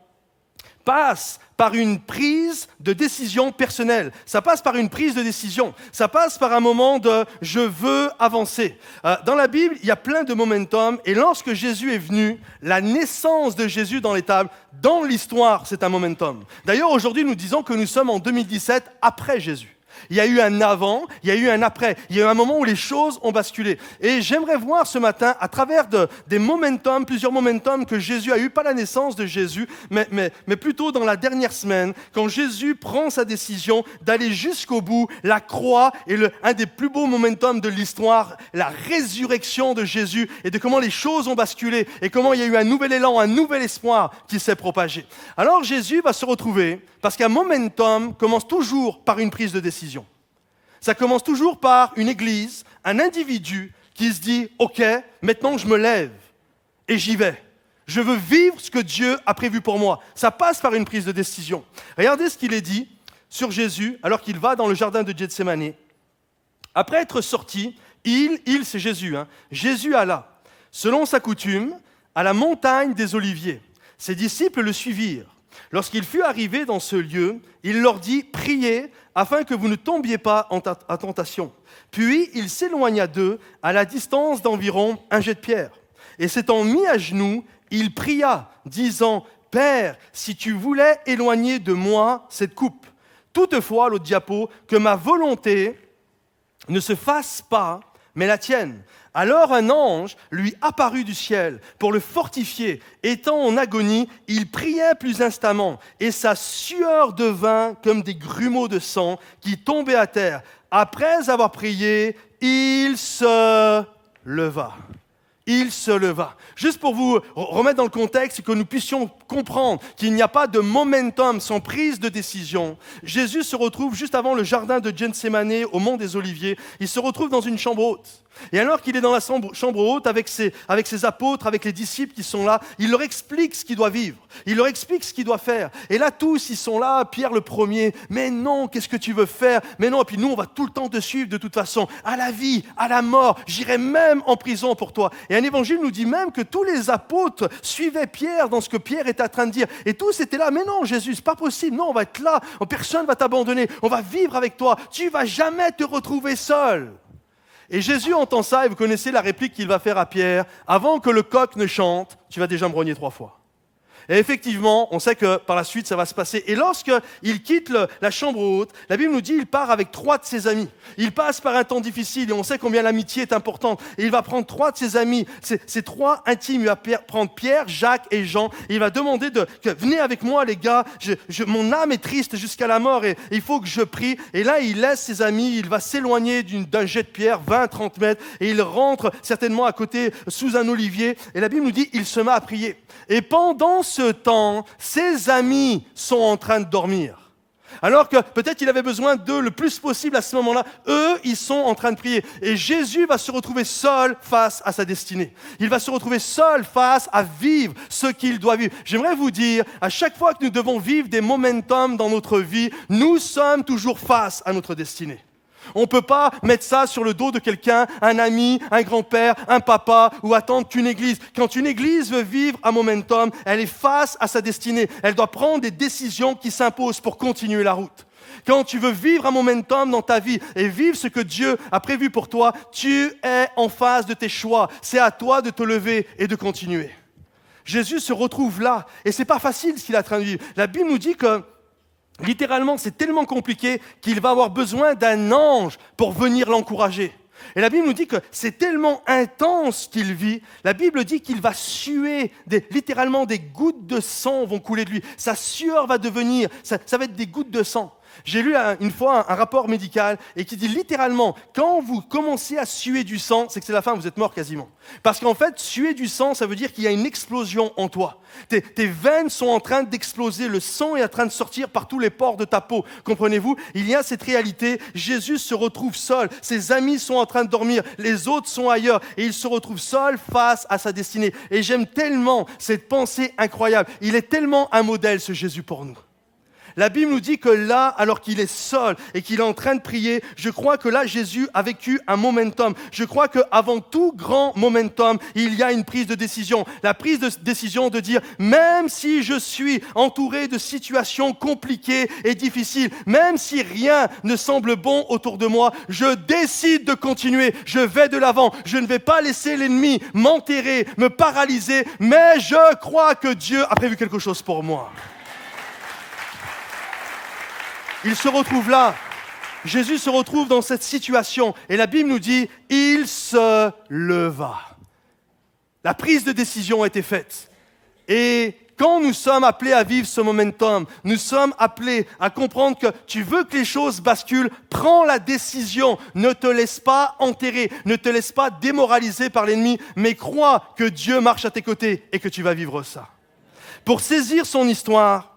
passe par une prise de décision personnelle. Ça passe par une prise de décision. Ça passe par un moment de « je veux avancer ». Dans la Bible, il y a plein de momentum et lorsque Jésus est venu, la naissance de Jésus dans les tables, dans l'histoire, c'est un momentum. D'ailleurs, aujourd'hui, nous disons que nous sommes en 2017 après Jésus. Il y a eu un avant, il y a eu un après. Il y a eu un moment où les choses ont basculé. Et j'aimerais voir ce matin, à travers des momentum, plusieurs momentum que Jésus a eu, pas la naissance de Jésus, mais plutôt dans la dernière semaine, quand Jésus prend sa décision d'aller jusqu'au bout, la croix est un des plus beaux momentum de l'histoire, la résurrection de Jésus et de comment les choses ont basculé et comment il y a eu un nouvel élan, un nouvel espoir qui s'est propagé. Alors Jésus va se retrouver, parce qu'un momentum commence toujours par une prise de décision. Ça commence toujours par une église, un individu qui se dit « Ok, maintenant je me lève et j'y vais. Je veux vivre ce que Dieu a prévu pour moi. » Ça passe par une prise de décision. Regardez ce qu'il est dit sur Jésus alors qu'il va dans le jardin de Gethsémani. Après être sorti, c'est Jésus, Jésus alla, selon sa coutume, à la montagne des Oliviers. Ses disciples le suivirent. Lorsqu'il fut arrivé dans ce lieu, il leur dit « Priez afin que vous ne tombiez pas en tentation. » Puis il s'éloigna d'eux à la distance d'environ un jet de pierre. Et s'étant mis à genoux, il pria, disant « Père, si tu voulais éloigner de moi cette coupe, toutefois, l'autre diapo, que ma volonté ne se fasse pas, mais la tienne. » Alors un ange lui apparut du ciel pour le fortifier. Étant en agonie, il priait plus instamment, et sa sueur devint comme des grumeaux de sang qui tombaient à terre. Après avoir prié, il se leva. Il se leva. Juste pour vous remettre dans le contexte et que nous puissions comprendre qu'il n'y a pas de momentum sans prise de décision. Jésus se retrouve juste avant le jardin de Gethsémani au mont des Oliviers. Il se retrouve dans une chambre haute. Et alors qu'il est dans la chambre haute avec ses apôtres, avec les disciples qui sont là, il leur explique ce qu'il doit vivre. Il leur explique ce qu'il doit faire. Et là, tous, ils sont là, Pierre le premier. Mais non, qu'est-ce que tu veux faire? Mais non, et puis nous, on va tout le temps te suivre de toute façon. À la vie, à la mort, j'irai même en prison pour toi. Et un évangile nous dit même que tous les apôtres suivaient Pierre dans ce que Pierre était en train de dire. Et tous étaient là, mais non, Jésus, c'est pas possible. Non, on va être là. Personne ne va t'abandonner. On va vivre avec toi. Tu vas jamais te retrouver seul. Et Jésus entend ça, et vous connaissez la réplique qu'il va faire à Pierre. Avant que le coq ne chante, tu vas déjà me rogner 3 fois. Et effectivement, on sait que par la suite, ça va se passer. Et lorsqu'il quitte la chambre haute, la Bible nous dit qu'il part avec 3 de ses amis. Il passe par un temps difficile et on sait combien l'amitié est importante. Et il va prendre 3 de ses amis, ces 3 intimes. Il va prendre Pierre, Jacques et Jean. Et il va demander venez avec moi les gars, mon âme est triste jusqu'à la mort et il faut que je prie. Et là, il laisse ses amis, il va s'éloigner d'un jet de pierre, 20-30 mètres. Et il rentre certainement à côté sous un olivier. Et la Bible nous dit il se met à prier. Et pendant ce temps, ses amis sont en train de dormir. Alors que peut-être qu'il avait besoin d'eux le plus possible à ce moment-là. Eux, ils sont en train de prier. Et Jésus va se retrouver seul face à sa destinée. Il va se retrouver seul face à vivre ce qu'il doit vivre. J'aimerais vous dire, à chaque fois que nous devons vivre des momentum dans notre vie, nous sommes toujours face à notre destinée. On ne peut pas mettre ça sur le dos de quelqu'un, un ami, un grand-père, un papa, ou attendre qu'une église. Quand une église veut vivre un momentum, elle est face à sa destinée. Elle doit prendre des décisions qui s'imposent pour continuer la route. Quand tu veux vivre un momentum dans ta vie et vivre ce que Dieu a prévu pour toi, tu es en face de tes choix. C'est à toi de te lever et de continuer. Jésus se retrouve là, et ce n'est pas facile ce qu'il est en train de vivre. La Bible nous dit que littéralement, c'est tellement compliqué qu'il va avoir besoin d'un ange pour venir l'encourager. Et la Bible nous dit que c'est tellement intense qu'il vit. La Bible dit qu'il va suer, littéralement des gouttes de sang vont couler de lui. Sa sueur va devenir, ça va être des gouttes de sang. J'ai lu une fois un rapport médical et qui dit littéralement, quand vous commencez à suer du sang, c'est que c'est la fin, vous êtes mort quasiment. Parce qu'en fait, suer du sang, ça veut dire qu'il y a une explosion en toi. Tes veines sont en train d'exploser, le sang est en train de sortir par tous les pores de ta peau. Comprenez-vous? Il y a cette réalité, Jésus se retrouve seul, ses amis sont en train de dormir, les autres sont ailleurs et il se retrouve seul face à sa destinée. Et j'aime tellement cette pensée incroyable. Il est tellement un modèle, ce Jésus, pour nous. La Bible nous dit que là, alors qu'il est seul et qu'il est en train de prier, je crois que là, Jésus a vécu un momentum. Je crois qu'avant tout grand momentum, il y a une prise de décision. La prise de décision de dire, même si je suis entouré de situations compliquées et difficiles, même si rien ne semble bon autour de moi, je décide de continuer. Je vais de l'avant. Je ne vais pas laisser l'ennemi m'enterrer, me paralyser, mais je crois que Dieu a prévu quelque chose pour moi. Il se retrouve là. Jésus se retrouve dans cette situation. Et la Bible nous dit, il se leva. La prise de décision a été faite. Et quand nous sommes appelés à vivre ce momentum, nous sommes appelés à comprendre que tu veux que les choses basculent, prends la décision. Ne te laisse pas enterrer, ne te laisse pas démoraliser par l'ennemi, mais crois que Dieu marche à tes côtés et que tu vas vivre ça. Pour saisir son histoire,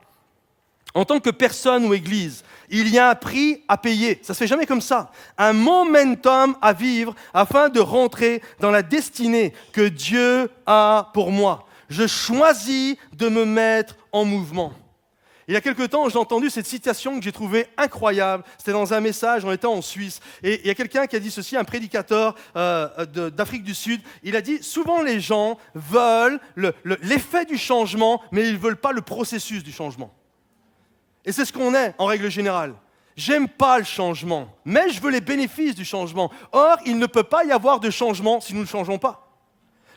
en tant que personne ou église, il y a un prix à payer. Ça ne se fait jamais comme ça. Un momentum à vivre afin de rentrer dans la destinée que Dieu a pour moi. Je choisis de me mettre en mouvement. Il y a quelque temps, j'ai entendu cette citation que j'ai trouvée incroyable. C'était dans un message, on était en Suisse. Et il y a quelqu'un qui a dit ceci, un prédicateur d'Afrique du Sud. Il a dit, souvent les gens veulent l'effet du changement, mais ils ne veulent pas le processus du changement. Et c'est ce qu'on est, en règle générale. J'aime pas le changement, mais je veux les bénéfices du changement. Or, il ne peut pas y avoir de changement si nous ne changeons pas.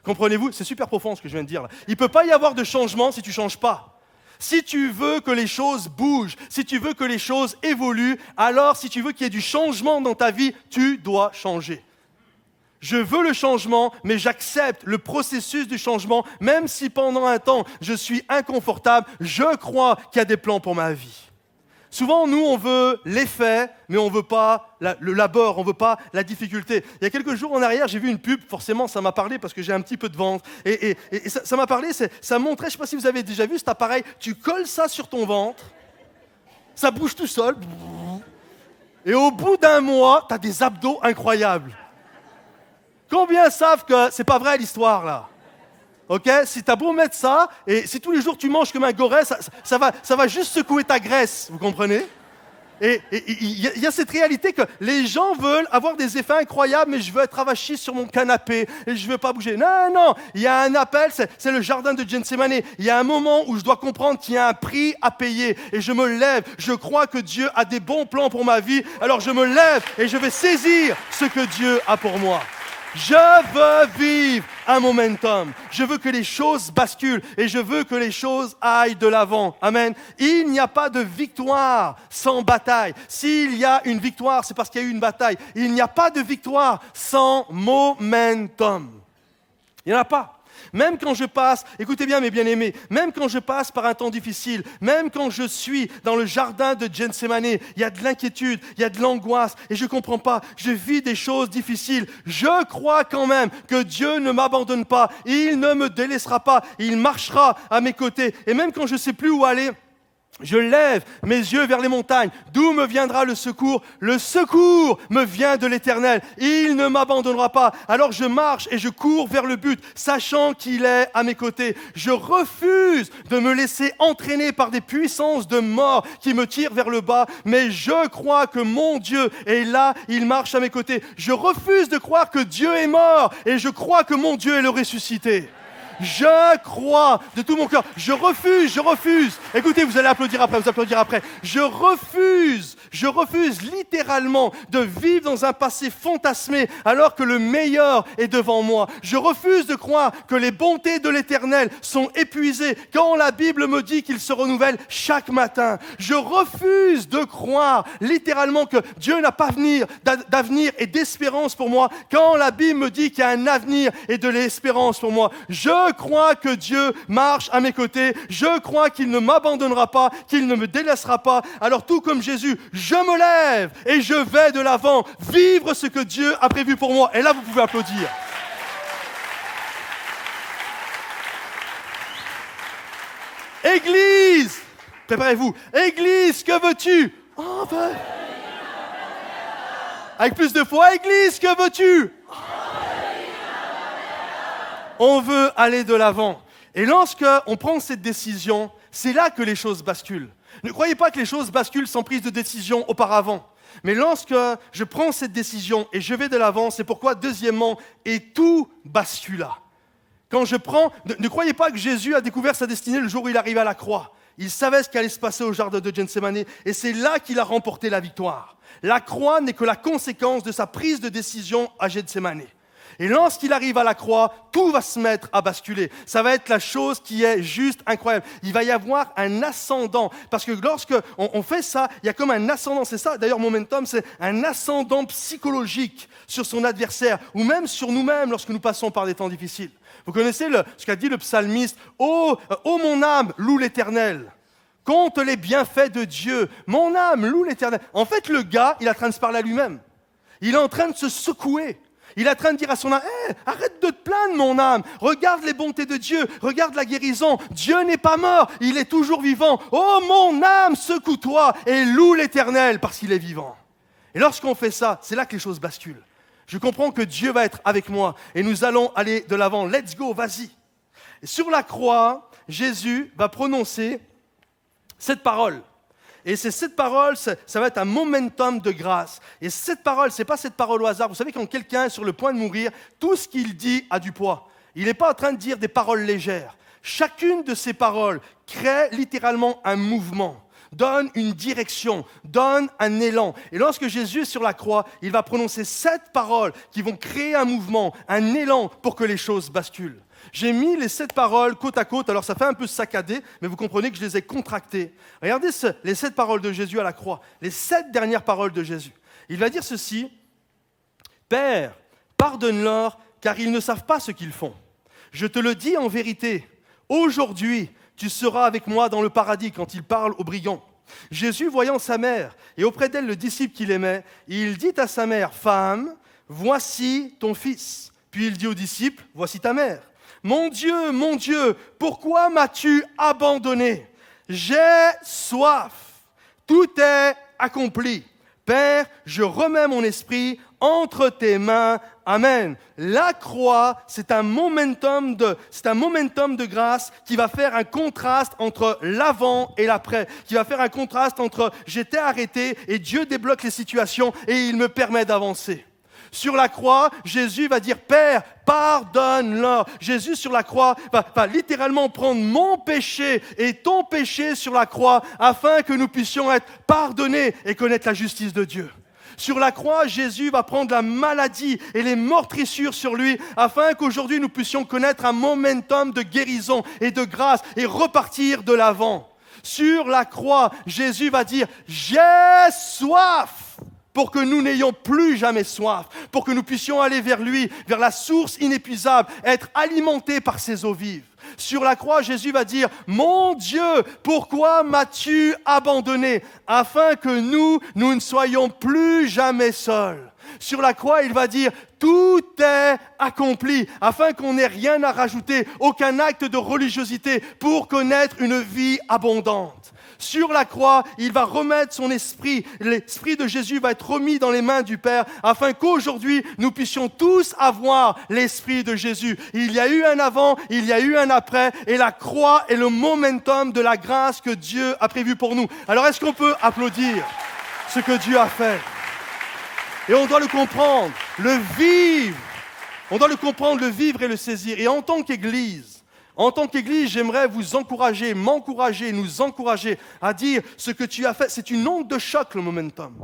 Comprenez-vous? C'est super profond ce que je viens de dire là. Il ne peut pas y avoir de changement si tu ne changes pas. Si tu veux que les choses bougent, si tu veux que les choses évoluent, alors si tu veux qu'il y ait du changement dans ta vie, tu dois changer. Je veux le changement, mais j'accepte le processus du changement, même si pendant un temps, je suis inconfortable, je crois qu'il y a des plans pour ma vie. Souvent, nous, on veut l'effet, mais on ne veut pas le labeur, on ne veut pas la difficulté. Il y a quelques jours en arrière, j'ai vu une pub, forcément, ça m'a parlé parce que j'ai un petit peu de ventre. Et ça m'a parlé, ça montrait, je ne sais pas si vous avez déjà vu cet appareil, tu colles ça sur ton ventre, ça bouge tout seul, et au bout d'un mois, tu as des abdos incroyables. Combien savent que c'est pas vrai l'histoire là? Ok? Si t'as beau mettre ça, et si tous les jours tu manges comme un goret, ça va juste secouer ta graisse, vous comprenez? Et il y a cette réalité que les gens veulent avoir des effets incroyables, mais je veux être avachi sur mon canapé et je veux pas bouger. Non, il y a un appel, c'est le jardin de Gethsémani. Il y a un moment où je dois comprendre qu'il y a un prix à payer et je me lève. Je crois que Dieu a des bons plans pour ma vie, alors je me lève et je vais saisir ce que Dieu a pour moi. Je veux vivre un momentum. Je veux que les choses basculent et je veux que les choses aillent de l'avant. Amen. Il n'y a pas de victoire sans bataille. S'il y a une victoire, c'est parce qu'il y a eu une bataille. Il n'y a pas de victoire sans momentum. Il n'y en a pas. Même quand je passe, écoutez bien mes bien-aimés, même quand je passe par un temps difficile, même quand je suis dans le jardin de Gethsémani, il y a de l'inquiétude, il y a de l'angoisse et je ne comprends pas, je vis des choses difficiles. Je crois quand même que Dieu ne m'abandonne pas, il ne me délaissera pas, il marchera à mes côtés. Et même quand je ne sais plus où aller, Je lève mes yeux vers les montagnes. D'où me viendra le secours? Le secours me vient de l'Éternel. Il ne m'abandonnera pas. Alors je marche et je cours vers le but, sachant qu'il est à mes côtés. Je refuse de me laisser entraîner par des puissances de mort qui me tirent vers le bas. Mais je crois que mon Dieu est là, il marche à mes côtés. Je refuse de croire que Dieu est mort et je crois que mon Dieu est le ressuscité. Je crois de tout mon cœur. Je refuse. Écoutez, vous allez applaudir après. Je refuse littéralement de vivre dans un passé fantasmé alors que le meilleur est devant moi. Je refuse de croire que les bontés de l'Éternel sont épuisées quand la Bible me dit qu'ils se renouvellent chaque matin. Je refuse de croire littéralement que Dieu n'a pas d'avenir et d'espérance pour moi quand la Bible me dit qu'il y a un avenir et de l'espérance pour moi. Je crois que Dieu marche à mes côtés. Je crois qu'il ne m'abandonnera pas, qu'il ne me délaissera pas. Alors tout comme Jésus, je me lève et je vais de l'avant, vivre ce que Dieu a prévu pour moi. Et là, vous pouvez applaudir. Église, préparez-vous. Église, que veux-tu? Avec plus de foi, Église, que veux-tu? On veut aller de l'avant. Et lorsqu'on prend cette décision, c'est là que les choses basculent. Ne croyez pas que les choses basculent sans prise de décision auparavant. Mais lorsque je prends cette décision et je vais de l'avant, c'est pourquoi, deuxièmement, et tout bascula. Ne croyez pas que Jésus a découvert sa destinée le jour où il arrive à la croix. Il savait ce qui allait se passer au jardin de Gethsémani et c'est là qu'il a remporté la victoire. La croix n'est que la conséquence de sa prise de décision à Gethsémani. Et lorsqu'il arrive à la croix, tout va se mettre à basculer. Ça va être la chose qui est juste incroyable. Il va y avoir un ascendant. Parce que lorsqu'on fait ça, il y a comme un ascendant. C'est ça, d'ailleurs, Momentum, c'est un ascendant psychologique sur son adversaire ou même sur nous-mêmes lorsque nous passons par des temps difficiles. Vous connaissez ce qu'a dit le psalmiste « Ô mon âme, loue l'Éternel ». Compte les bienfaits de Dieu. Mon âme, loue l'Éternel. En fait, le gars, il est en train de se parler à lui-même. Il est en train de se secouer. Il est en train de dire à son âme, arrête de te plaindre mon âme, regarde les bontés de Dieu, regarde la guérison, Dieu n'est pas mort, il est toujours vivant. Oh mon âme, secoue-toi et loue l'Éternel parce qu'il est vivant. Et lorsqu'on fait ça, c'est là que les choses basculent. Je comprends que Dieu va être avec moi et nous allons aller de l'avant. Let's go, vas-y. Et sur la croix, Jésus va prononcer cette parole. Et c'est cette parole, ça va être un momentum de grâce. Et cette parole, ce n'est pas cette parole au hasard. Vous savez, quand quelqu'un est sur le point de mourir, tout ce qu'il dit a du poids. Il n'est pas en train de dire des paroles légères. Chacune de ces paroles crée littéralement un mouvement, donne une direction, donne un élan. Et lorsque Jésus est sur la croix, il va prononcer 7 paroles qui vont créer un mouvement, un élan pour que les choses basculent. J'ai mis les 7 paroles côte à côte, alors ça fait un peu saccadé, mais vous comprenez que je les ai contractées. Regardez les 7 paroles de Jésus à la croix, les 7 dernières paroles de Jésus. Il va dire ceci, « Père, pardonne-leur, car ils ne savent pas ce qu'ils font. Je te le dis en vérité, aujourd'hui, tu seras avec moi dans le paradis quand il parle aux brigands. » Jésus, voyant sa mère, et auprès d'elle le disciple qu'il aimait, il dit à sa mère, « Femme, voici ton fils. » Puis il dit au disciple, « Voici ta mère. » Mon Dieu, pourquoi m'as-tu abandonné? J'ai soif. Tout est accompli. Père, je remets mon esprit entre tes mains. Amen. La croix, c'est un momentum de grâce qui va faire un contraste entre l'avant et l'après, qui va faire un contraste entre j'étais arrêté et Dieu débloque les situations et il me permet d'avancer. Sur la croix, Jésus va dire « Père, pardonne-leur ». Jésus sur la croix va littéralement prendre mon péché et ton péché sur la croix afin que nous puissions être pardonnés et connaître la justice de Dieu. Sur la croix, Jésus va prendre la maladie et les meurtrissures sur lui afin qu'aujourd'hui nous puissions connaître un momentum de guérison et de grâce et repartir de l'avant. Sur la croix, Jésus va dire « J'ai soif ». Pour que nous n'ayons plus jamais soif, pour que nous puissions aller vers lui, vers la source inépuisable, être alimentés par ses eaux vives. Sur la croix, Jésus va dire « Mon Dieu, pourquoi m'as-tu abandonné ?» afin que nous ne soyons plus jamais seuls. Sur la croix, il va dire « Tout est accompli » afin qu'on n'ait rien à rajouter, aucun acte de religiosité pour connaître une vie abondante. Sur la croix, il va remettre son esprit. L'esprit de Jésus va être remis dans les mains du Père afin qu'aujourd'hui, nous puissions tous avoir l'esprit de Jésus. Il y a eu un avant, il y a eu un après et la croix est le momentum de la grâce que Dieu a prévu pour nous. Alors, est-ce qu'on peut applaudir ce que Dieu a fait? Et on doit le comprendre, le vivre. On doit le comprendre, le vivre et le saisir. Et en tant qu'Église, j'aimerais vous encourager, m'encourager, nous encourager à dire ce que tu as fait. C'est une onde de choc, le momentum.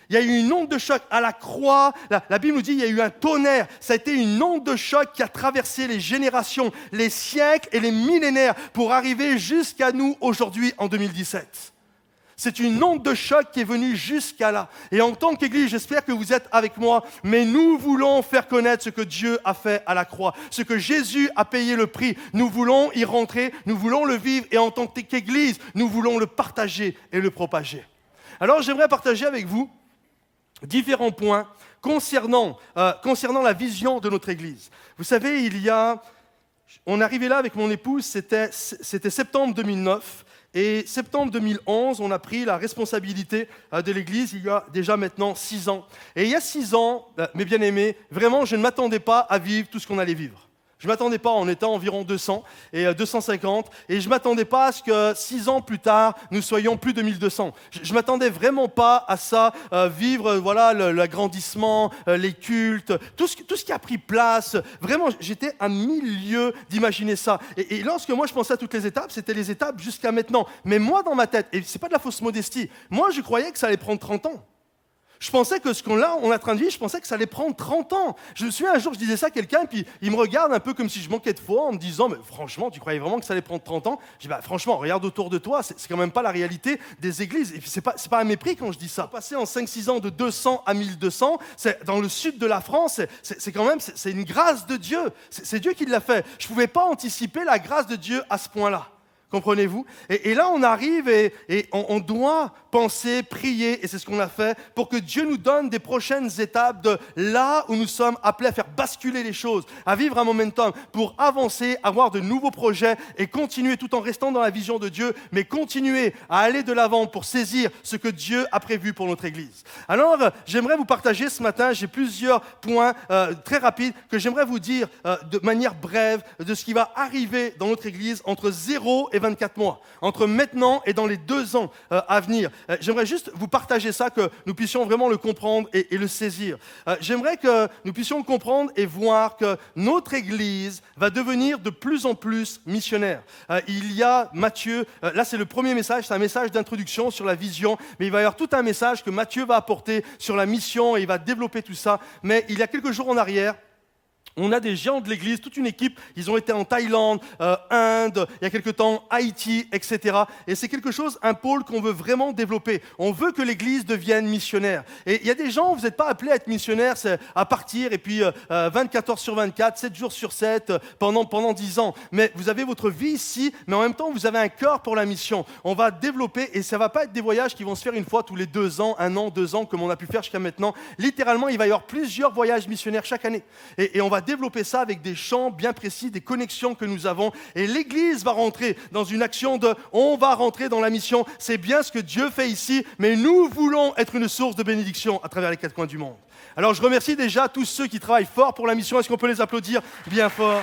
Il y a eu une onde de choc à la croix. La Bible nous dit qu'il y a eu un tonnerre. Ça a été une onde de choc qui a traversé les générations, les siècles et les millénaires pour arriver jusqu'à nous aujourd'hui en 2017. C'est une onde de choc qui est venue jusqu'à là. Et en tant qu'Église, j'espère que vous êtes avec moi, mais nous voulons faire connaître ce que Dieu a fait à la croix, ce que Jésus a payé le prix. Nous voulons y rentrer, nous voulons le vivre, et en tant qu'Église, nous voulons le partager et le propager. Alors, j'aimerais partager avec vous différents points concernant la vision de notre Église. Vous savez, on arrivait là avec mon épouse, c'était septembre 2009, et septembre 2011, on a pris la responsabilité de l'Église il y a déjà maintenant 6 ans. Et il y a 6 ans, mes bien-aimés, vraiment, je ne m'attendais pas à vivre tout ce qu'on allait vivre. Je ne m'attendais pas, on était environ 200 et 250, et je ne m'attendais pas à ce que 6 ans plus tard, nous soyons plus de 1200. Je ne m'attendais vraiment pas à ça, vivre l'agrandissement, les cultes, tout ce qui a pris place. Vraiment, j'étais à milieu d'imaginer ça. Et lorsque moi je pensais à toutes les étapes, c'était les étapes jusqu'à maintenant. Mais moi dans ma tête, et ce n'est pas de la fausse modestie, moi je croyais que ça allait prendre 30 ans. Je pensais que ce qu'on est en train de vivre, je pensais que ça allait prendre 30 ans. Je me souviens un jour, je disais ça à quelqu'un, puis il me regarde un peu comme si je manquais de foi en me disant « Mais franchement, tu croyais vraiment que ça allait prendre 30 ans ?» Je dis « Franchement, regarde autour de toi, c'est quand même pas la réalité des églises. » Et puis c'est pas un mépris quand je dis ça. Passer en 5-6 ans de 200 à 1200, c'est dans le sud de la France, c'est quand même c'est une grâce de Dieu. C'est Dieu qui l'a fait. Je ne pouvais pas anticiper la grâce de Dieu à ce point-là. Comprenez-vous? Et là, on arrive et on doit penser, prier, et c'est ce qu'on a fait, pour que Dieu nous donne des prochaines étapes de là où nous sommes appelés à faire basculer les choses, à vivre un momentum, pour avancer, avoir de nouveaux projets et continuer tout en restant dans la vision de Dieu, mais continuer à aller de l'avant pour saisir ce que Dieu a prévu pour notre Église. Alors, j'aimerais vous partager ce matin, j'ai plusieurs points très rapides que j'aimerais vous dire de manière brève de ce qui va arriver dans notre Église entre 0 et 24 mois, entre maintenant et dans les 2 ans à venir. J'aimerais juste vous partager ça, que nous puissions vraiment le comprendre et le saisir. J'aimerais que nous puissions comprendre et voir que notre Église va devenir de plus en plus missionnaire. Il y a Matthieu, là c'est le premier message, c'est un message d'introduction sur la vision, mais il va y avoir tout un message que Matthieu va apporter sur la mission et il va développer tout ça. Mais il y a quelques jours en arrière, on a des géants de l'Église, toute une équipe, ils ont été en Thaïlande, Inde, il y a quelque temps, Haïti, etc. Et c'est quelque chose, un pôle qu'on veut vraiment développer. On veut que l'Église devienne missionnaire. Et il y a des gens, vous n'êtes pas appelés à être missionnaires, c'est à partir, et puis 24 heures sur 24, 7 jours sur 7, pendant 10 ans. Mais vous avez votre vie ici, mais en même temps, vous avez un cœur pour la mission. On va développer, et ça ne va pas être des voyages qui vont se faire une fois tous les 2 ans, 1 an, 2 ans, comme on a pu faire jusqu'à maintenant. Littéralement, il va y avoir plusieurs voyages missionnaires chaque année. Et on va développer ça avec des champs bien précis, des connexions que nous avons. Et l'Église va rentrer dans une action de « on va rentrer dans la mission ». C'est bien ce que Dieu fait ici, mais nous voulons être une source de bénédiction à travers les 4 coins du monde. Alors je remercie déjà tous ceux qui travaillent fort pour la mission. Est-ce qu'on peut les applaudir bien fort ?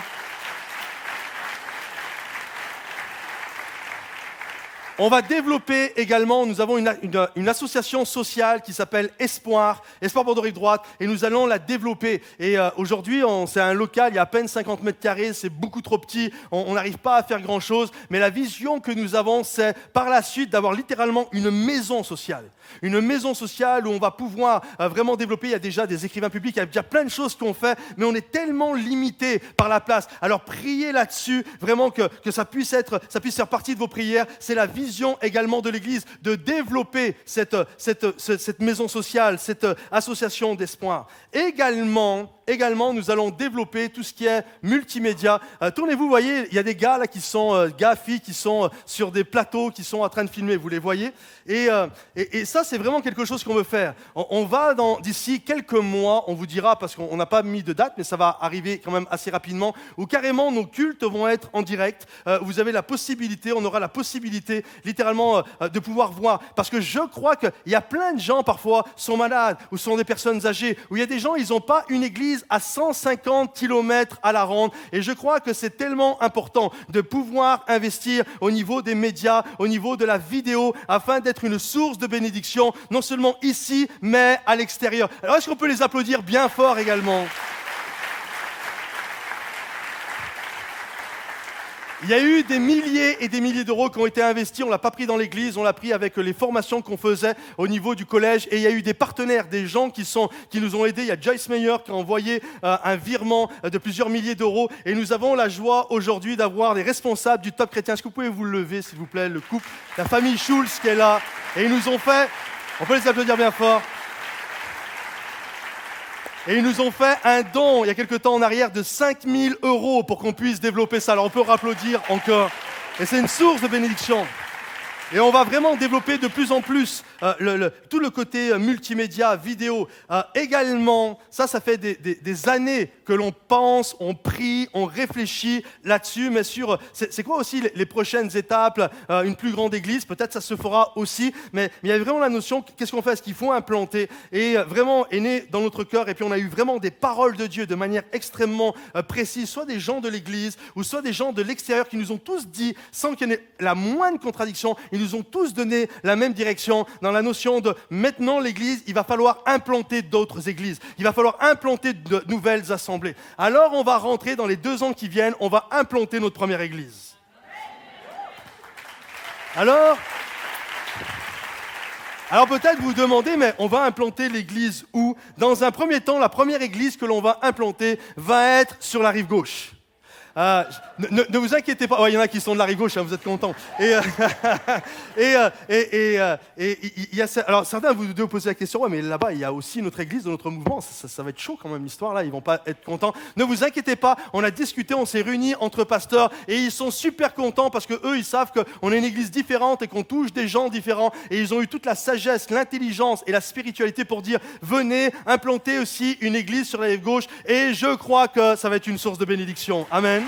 On va développer également, nous avons une association sociale qui s'appelle Espoir Bordeaux-Rive-Droite, et nous allons la développer. Et aujourd'hui, c'est un local, il y a à peine 50 mètres carrés, c'est beaucoup trop petit, on n'arrive pas à faire grand-chose, mais la vision que nous avons, c'est par la suite d'avoir littéralement une maison sociale. Une maison sociale où on va pouvoir vraiment développer. Il y a déjà des écrivains publics, il y a déjà plein de choses qu'on fait, mais on est tellement limité par la place. Alors priez là-dessus, vraiment que ça puisse faire partie de vos prières. C'est la vision également de l'Église, de développer cette maison sociale, cette association d'espoir. Également, également, nous allons développer tout ce qui est multimédia. Tournez-vous, vous voyez, il y a des gars là qui sont, filles, qui sont sur des plateaux, qui sont en train de filmer, vous les voyez. Et ça, c'est vraiment quelque chose qu'on veut faire. On va, d'ici quelques mois, on vous dira, parce qu'on n'a pas mis de date, mais ça va arriver quand même assez rapidement, où carrément nos cultes vont être en direct. Vous avez la possibilité, on aura la possibilité, littéralement, de pouvoir voir. Parce que je crois qu'il y a plein de gens, parfois, sont malades, ou sont des personnes âgées, où il y a des gens, ils n'ont pas une église à 150 km à la ronde. Et je crois que c'est tellement important de pouvoir investir au niveau des médias, au niveau de la vidéo, afin d'être une source de bénédiction, non seulement ici, mais à l'extérieur. Alors, est-ce qu'on peut les applaudir bien fort également? Il y a eu des milliers et des milliers d'euros qui ont été investis. On ne l'a pas pris dans l'église, on l'a pris avec les formations qu'on faisait au niveau du collège. Et il y a eu des partenaires, des gens qui nous ont aidés. Il y a Joyce Meyer qui a envoyé un virement de plusieurs milliers d'euros. Et nous avons la joie aujourd'hui d'avoir les responsables du Top Chrétien. Est-ce que vous pouvez vous lever, s'il vous plaît, le couple, la famille Schulz qui est là. Et ils nous ont fait, on peut les applaudir bien fort. Et ils nous ont fait un don, il y a quelque temps en arrière, de 5 000 € pour qu'on puisse développer ça. Alors on peut applaudir encore. Et c'est une source de bénédiction. Et on va vraiment développer de plus en plus tout le côté multimédia, vidéo. Également, ça fait des années que l'on pense, on prie, on réfléchit là-dessus, mais c'est quoi aussi les prochaines étapes, une plus grande église, peut-être ça se fera aussi, mais il y a vraiment la notion, qu'est-ce qu'on fait, est-ce qu'il faut implanter, et vraiment est né dans notre cœur, et puis on a eu vraiment des paroles de Dieu de manière extrêmement précise, soit des gens de l'église, ou soit des gens de l'extérieur qui nous ont tous dit, sans qu'il y ait la moindre contradiction, ils nous ont tous donné la même direction dans la notion de maintenant l'église, il va falloir implanter d'autres églises. Il va falloir implanter de nouvelles assemblées. Alors on va rentrer dans les 2 ans qui viennent, on va implanter notre première église. Alors peut-être vous vous demandez, mais on va implanter l'église où? Dans un premier temps, la première église que l'on va implanter va être sur la rive gauche. Ne vous inquiétez pas. Il y en a qui sont de la rive gauche, hein, vous êtes contents. Alors certains vous devez poser la question, ouais, mais là-bas il y a aussi notre église de notre mouvement. Ça va être chaud quand même l'histoire là. Ils vont pas être contents. Ne vous inquiétez pas. On a discuté, on s'est réunis entre pasteurs et ils sont super contents parce que eux ils savent qu'on est une église différente et qu'on touche des gens différents. Et ils ont eu toute la sagesse, l'intelligence et la spiritualité pour dire venez implanter aussi une église sur la rive gauche. Et je crois que ça va être une source de bénédiction. Amen.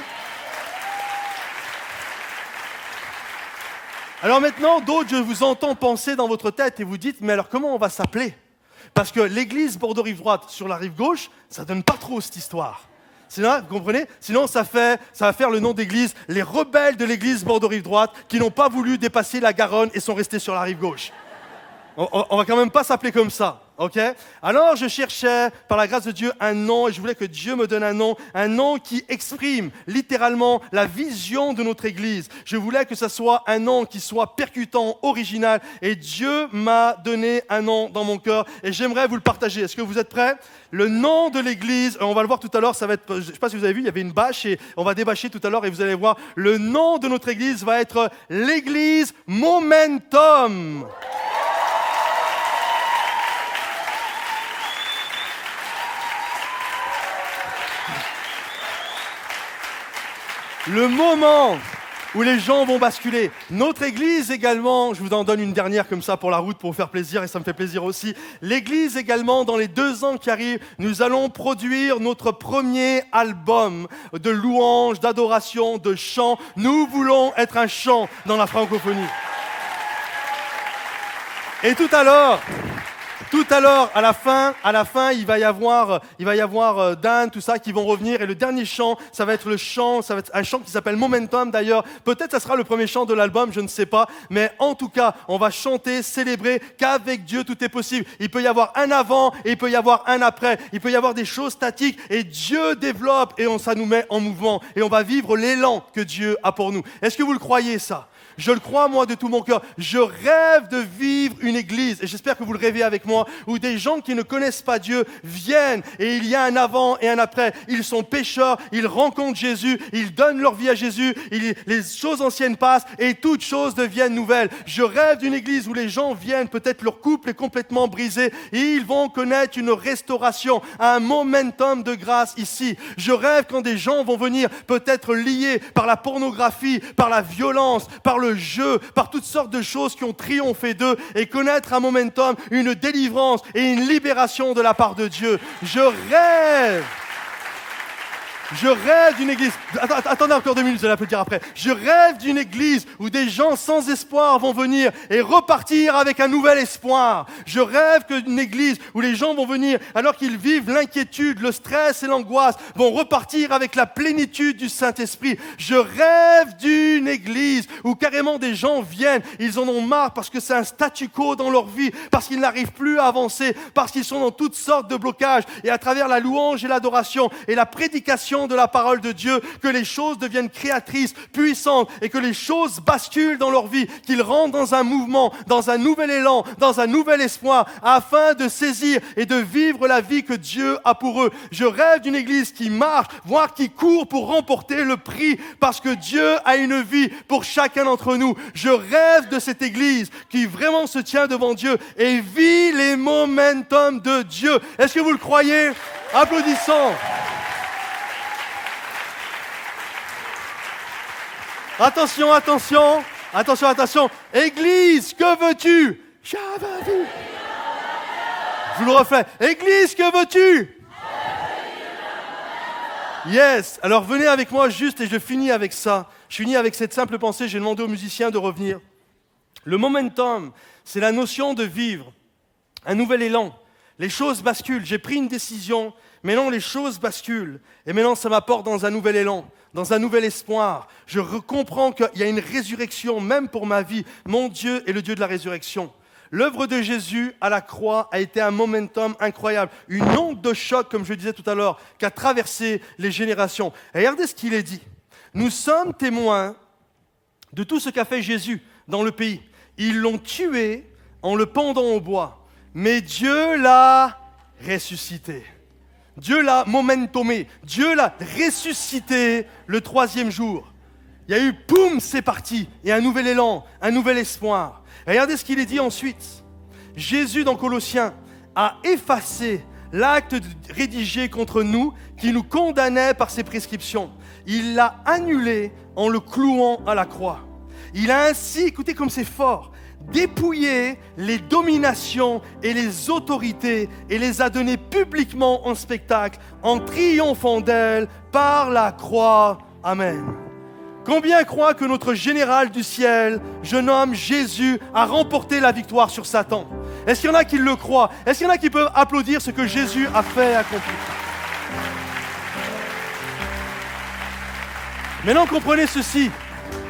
Alors maintenant, d'autres, je vous entends penser dans votre tête et vous dites, mais alors comment on va s'appeler? Parce que l'église Bordeaux-Rive droite sur la rive gauche, ça donne pas trop cette histoire. Sinon, vous comprenez? Sinon, ça va faire le nom d'église, les rebelles de l'église Bordeaux-Rive droite qui n'ont pas voulu dépasser la Garonne et sont restés sur la rive gauche. On va quand même pas s'appeler comme ça, ok? Alors je cherchais, par la grâce de Dieu, un nom, et je voulais que Dieu me donne un nom qui exprime littéralement la vision de notre Église. Je voulais que ce soit un nom qui soit percutant, original, et Dieu m'a donné un nom dans mon cœur, et j'aimerais vous le partager. Est-ce que vous êtes prêts? Le nom de l'Église, on va le voir tout à l'heure, ça va être, je ne sais pas si vous avez vu, il y avait une bâche, et on va débâcher tout à l'heure, et vous allez voir, le nom de notre Église va être l'Église Momentum. Le moment où les gens vont basculer. Notre église également, je vous en donne une dernière comme ça pour la route, pour vous faire plaisir, et ça me fait plaisir aussi. L'église également, dans les 2 ans qui arrivent, nous allons produire notre premier album de louanges, d'adoration, de chants. Nous voulons être un chant dans la francophonie. Et tout à l'heure, à la fin, il va y avoir Dan, tout ça, qui vont revenir. Et le dernier chant, ça va être un chant qui s'appelle Momentum d'ailleurs. Peut-être ça sera le premier chant de l'album, je ne sais pas. Mais en tout cas, on va chanter, célébrer qu'avec Dieu, tout est possible. Il peut y avoir un avant et il peut y avoir un après. Il peut y avoir des choses statiques et Dieu développe et ça nous met en mouvement. Et on va vivre l'élan que Dieu a pour nous. Est-ce que vous le croyez ça? Je le crois, moi, de tout mon cœur. Je rêve de vivre une église, et j'espère que vous le rêvez avec moi, où des gens qui ne connaissent pas Dieu viennent, et il y a un avant et un après. Ils sont pécheurs, ils rencontrent Jésus, ils donnent leur vie à Jésus, les choses anciennes passent, et toutes choses deviennent nouvelles. Je rêve d'une église où les gens viennent, peut-être leur couple est complètement brisé, et ils vont connaître une restauration, un momentum de grâce ici. Je rêve quand des gens vont venir, peut-être liés par la pornographie, par la violence, par le jeu, par toutes sortes de choses qui ont triomphé d'eux, et connaître un momentum, une délivrance et une libération de la part de Dieu. Je rêve d'une église. Attendez encore 2 minutes, je vais l'applaudir après. Je rêve d'une église où des gens sans espoir vont venir et repartir avec un nouvel espoir. Je rêve d'une église où les gens vont venir, alors qu'ils vivent l'inquiétude, le stress et l'angoisse, vont repartir avec la plénitude du Saint-Esprit. Je rêve d'une église où carrément des gens viennent, ils en ont marre parce que c'est un statu quo dans leur vie, parce qu'ils n'arrivent plus à avancer, parce qu'ils sont dans toutes sortes de blocages. Et à travers la louange et l'adoration et la prédication de la parole de Dieu, que les choses deviennent créatrices, puissantes, et que les choses basculent dans leur vie, qu'ils rentrent dans un mouvement, dans un nouvel élan, dans un nouvel espoir, afin de saisir et de vivre la vie que Dieu a pour eux. Je rêve d'une église qui marche, voire qui court pour remporter le prix, parce que Dieu a une vie pour chacun d'entre nous. Je rêve de cette église qui vraiment se tient devant Dieu et vit les momentum de Dieu. Est-ce que vous le croyez? Applaudissons. Attention. Église, que veux-tu? J'avais vu. Je vous le refais. Église, que veux-tu? Yes. Alors venez avec moi juste, et je finis avec ça. Je finis avec cette simple pensée. J'ai demandé aux musiciens de revenir. Le momentum, c'est la notion de vivre un nouvel élan. Les choses basculent. J'ai pris une décision. Maintenant, les choses basculent. Et maintenant, ça m'apporte dans un nouvel élan, dans un nouvel espoir. Je comprends qu'il y a une résurrection, même pour ma vie. Mon Dieu est le Dieu de la résurrection. L'œuvre de Jésus à la croix a été un momentum incroyable. Une onde de choc, comme je le disais tout à l'heure, qui a traversé les générations. Et regardez ce qu'il est dit. Nous sommes témoins de tout ce qu'a fait Jésus dans le pays. Ils l'ont tué en le pendant au bois. Mais Dieu l'a ressuscité. Dieu l'a momentumé, Dieu l'a ressuscité le 3e jour. Il y a eu, boum, c'est parti, et un nouvel élan, un nouvel espoir. Et regardez ce qu'il est dit ensuite. Jésus, dans Colossiens, a effacé l'acte rédigé contre nous qui nous condamnait par ses prescriptions. Il l'a annulé en le clouant à la croix. Il a ainsi, écoutez comme c'est fort, dépouillé les dominations et les autorités et les a données publiquement en spectacle en triomphant d'elles par la croix. Amen. Combien croient que notre général du ciel, je nomme Jésus, a remporté la victoire sur Satan? Est-ce qu'il y en a qui le croient? Est-ce qu'il y en a qui peuvent applaudir ce que Jésus a fait et accompli? Maintenant, comprenez ceci.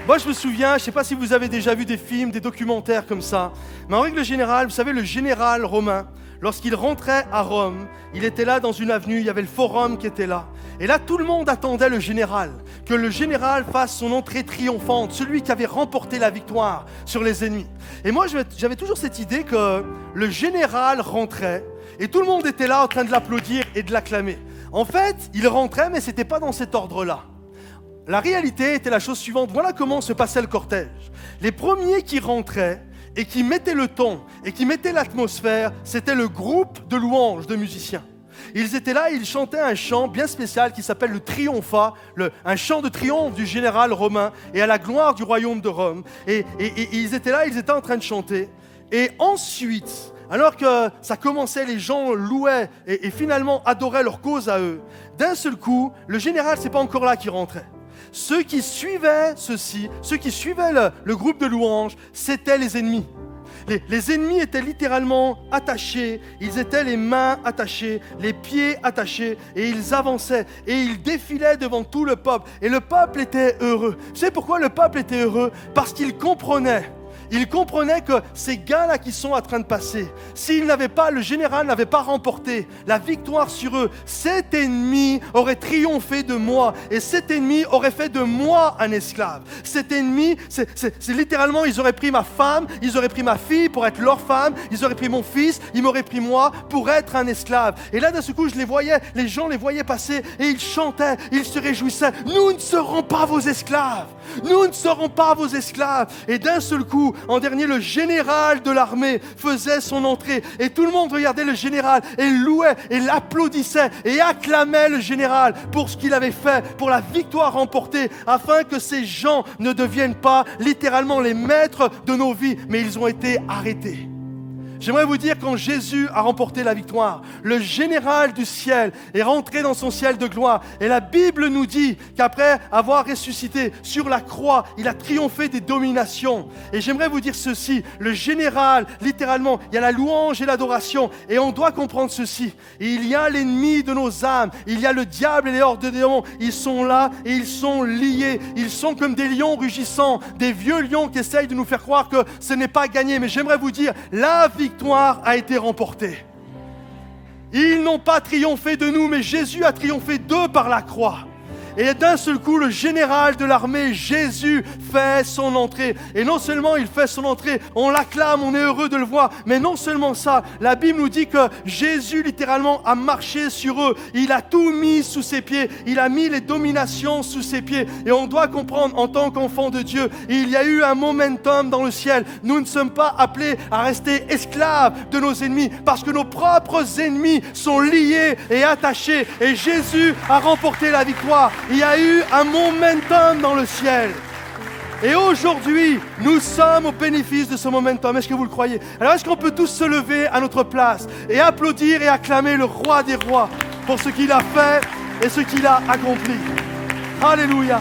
Moi, je me souviens, je ne sais pas si vous avez déjà vu des films, des documentaires comme ça, mais en règle générale, vous savez, le général romain, lorsqu'il rentrait à Rome, il était là dans une avenue, il y avait le forum qui était là. Et là, tout le monde attendait le général, que le général fasse son entrée triomphante, celui qui avait remporté la victoire sur les ennemis. Et moi, j'avais toujours cette idée que le général rentrait et tout le monde était là en train de l'applaudir et de l'acclamer. En fait, il rentrait, mais ce n'était pas dans cet ordre-là. La réalité était la chose suivante. Voilà comment se passait le cortège. Les premiers qui rentraient et qui mettaient le ton et qui mettaient l'atmosphère, c'était le groupe de louanges de musiciens. Ils étaient là et ils chantaient un chant bien spécial qui s'appelle le Triompha, un chant de triomphe du général romain et à la gloire du royaume de Rome. Et ils étaient là, ils étaient en train de chanter. Et ensuite, alors que ça commençait, les gens louaient et finalement adoraient leur cause à eux, d'un seul coup, le général, c'est pas encore là qui rentrait. Ceux qui suivaient ceci, ceux qui suivaient le groupe de louanges, c'étaient les ennemis. Les ennemis étaient littéralement attachés, ils étaient les mains attachées, les pieds attachés, et ils avançaient, et ils défilaient devant tout le peuple. Et le peuple était heureux. Vous savez pourquoi le peuple était heureux? Parce qu'il comprenait Il comprenait que ces gars-là qui sont en train de passer, le général n'avait pas remporté la victoire sur eux, cet ennemi aurait triomphé de moi et cet ennemi aurait fait de moi un esclave. Cet ennemi, c'est littéralement, ils auraient pris ma femme, ils auraient pris ma fille pour être leur femme, ils auraient pris mon fils, ils m'auraient pris moi pour être un esclave. Et là, d'un seul coup, je les voyais, les gens les voyaient passer et ils chantaient, ils se réjouissaient. Nous ne serons pas vos esclaves. Nous ne serons pas vos esclaves. Et d'un seul coup, en dernier, le général de l'armée faisait son entrée. Et tout le monde regardait le général et louait et l'applaudissait et acclamait le général pour ce qu'il avait fait, pour la victoire remportée, afin que ces gens ne deviennent pas littéralement les maîtres de nos vies, mais ils ont été arrêtés. J'aimerais vous dire, quand Jésus a remporté la victoire, le général du ciel est rentré dans son ciel de gloire. Et la Bible nous dit qu'après avoir ressuscité sur la croix, il a triomphé des dominations. Et j'aimerais vous dire ceci, le général, littéralement, il y a la louange et l'adoration. Et on doit comprendre ceci. Il y a l'ennemi de nos âmes, il y a le diable et les hordes de démons. Ils sont là et ils sont liés. Ils sont comme des lions rugissants, des vieux lions qui essayent de nous faire croire que ce n'est pas gagné. Mais j'aimerais vous dire, la victoire a été remportée. Ils n'ont pas triomphé de nous, mais Jésus a triomphé d'eux par la croix. Et d'un seul coup, le général de l'armée, Jésus, fait son entrée. Et non seulement il fait son entrée, on l'acclame, on est heureux de le voir. Mais non seulement ça, la Bible nous dit que Jésus, littéralement, a marché sur eux. Il a tout mis sous ses pieds. Il a mis les dominations sous ses pieds. Et on doit comprendre, en tant qu'enfant de Dieu, il y a eu un momentum dans le ciel. Nous ne sommes pas appelés à rester esclaves de nos ennemis, parce que nos propres ennemis sont liés et attachés. Et Jésus a remporté la victoire. Il y a eu un momentum dans le ciel. Et aujourd'hui, nous sommes au bénéfice de ce momentum. Est-ce que vous le croyez? Alors, est-ce qu'on peut tous se lever à notre place et applaudir et acclamer le roi des rois pour ce qu'il a fait et ce qu'il a accompli? Alléluia.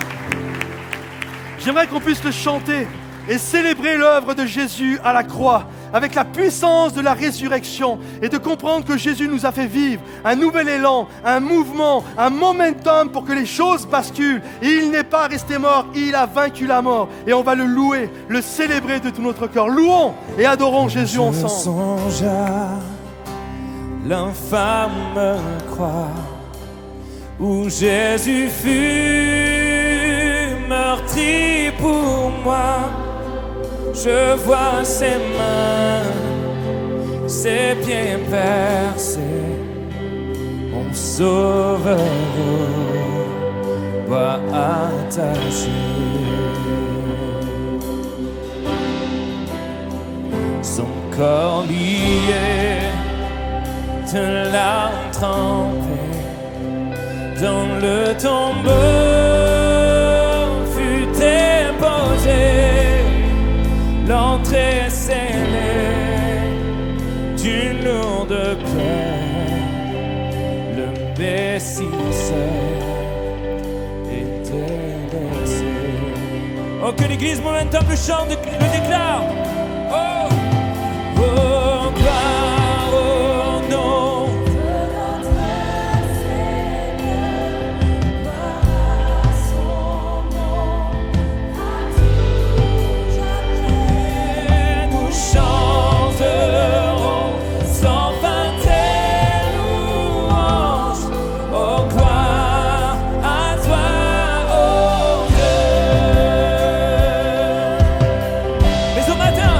J'aimerais qu'on puisse le chanter et célébrer l'œuvre de Jésus à la croix, avec la puissance de la résurrection, et de comprendre que Jésus nous a fait vivre un nouvel élan, un mouvement, un momentum pour que les choses basculent. Il n'est pas resté mort, il a vaincu la mort. Et on va le louer, le célébrer de tout notre cœur. Louons et adorons Jésus ensemble. Je songe à l'infâme croix où Jésus fut meurtri pour moi. Je vois ses mains, ses pieds percés, mon sauveur va attaché. Son corps lié de la trempée dans le tombeau fut déposé. L'entrée scellée d'une lourde pierre, le Messie était laissé. Oh, que l'Église Momentum le chante, le déclare. Oh, oh, gloire au nom de notre Seigneur, gloire à son nom, à tout jamais. Nous chanterons sans fin tes louanges. Oh, gloire à toi, oh Dieu. Mais au matin,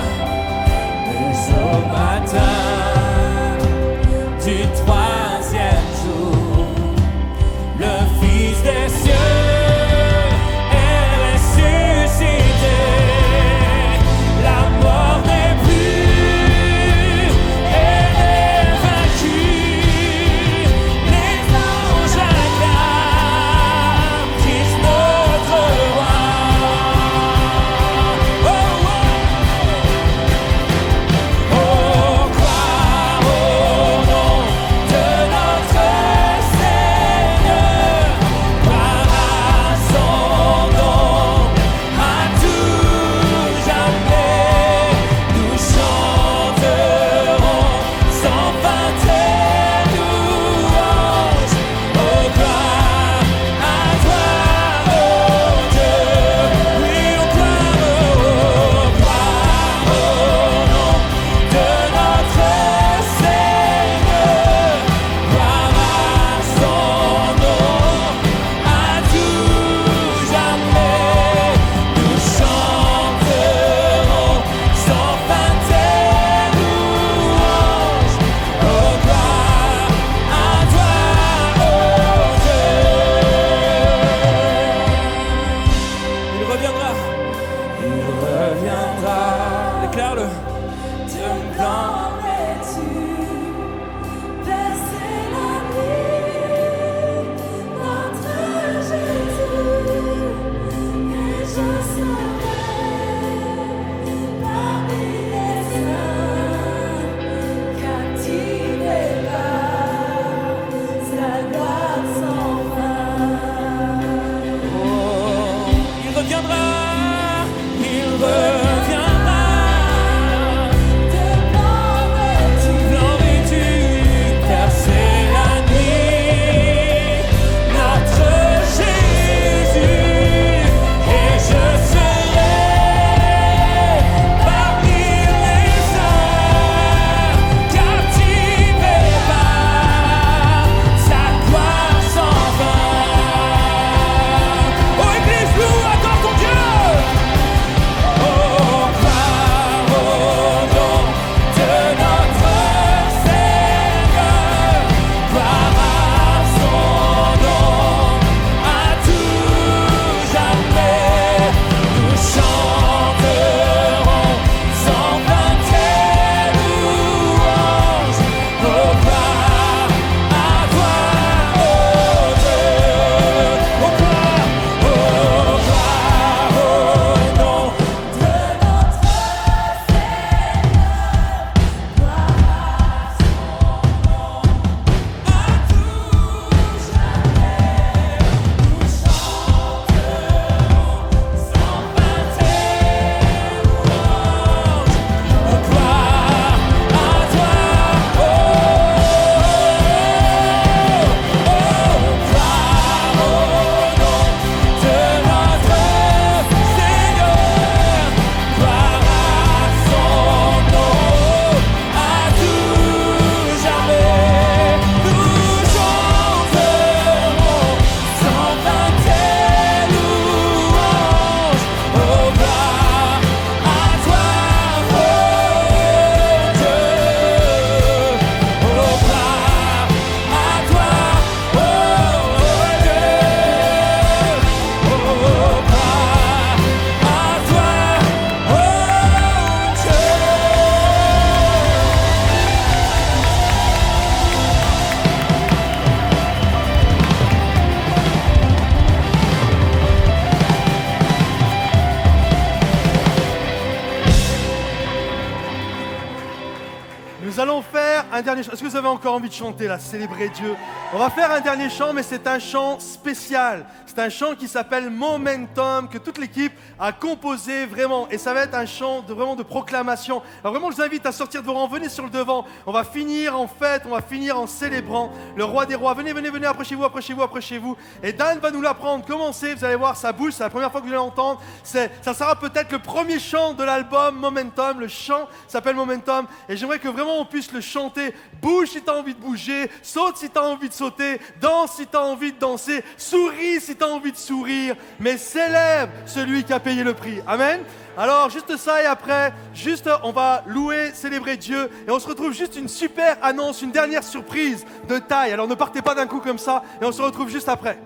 un dernier chant. Est-ce que vous avez encore envie de chanter là, célébrer Dieu? On va faire un dernier chant, mais c'est un chant spécial. C'est un chant qui s'appelle Momentum, que toute l'équipe a composé vraiment. Et ça va être un chant vraiment de proclamation. Alors vraiment, je vous invite à sortir de vos rangs. Venez sur le devant. On va finir en fête, on va finir en célébrant le roi des rois. Venez, venez, venez, approchez-vous, approchez-vous, approchez-vous. Et Dan va nous l'apprendre. Commencez, vous allez voir, ça bouge. C'est la première fois que vous allez l'entendre. Ça sera peut-être le premier chant de l'album Momentum. Le chant s'appelle Momentum. Et j'aimerais que vraiment on puisse le chanter. Bouge si tu as envie de bouger. Saute si tu as envie de sauter. Danse si tu as envie de danser. Souris si tu as envie de sourire. Mais célèbre celui qui a payé le prix. Amen. Alors juste ça et après, juste on va louer, célébrer Dieu et on se retrouve juste une super annonce, une dernière surprise de taille. Alors ne partez pas d'un coup comme ça et on se retrouve juste après.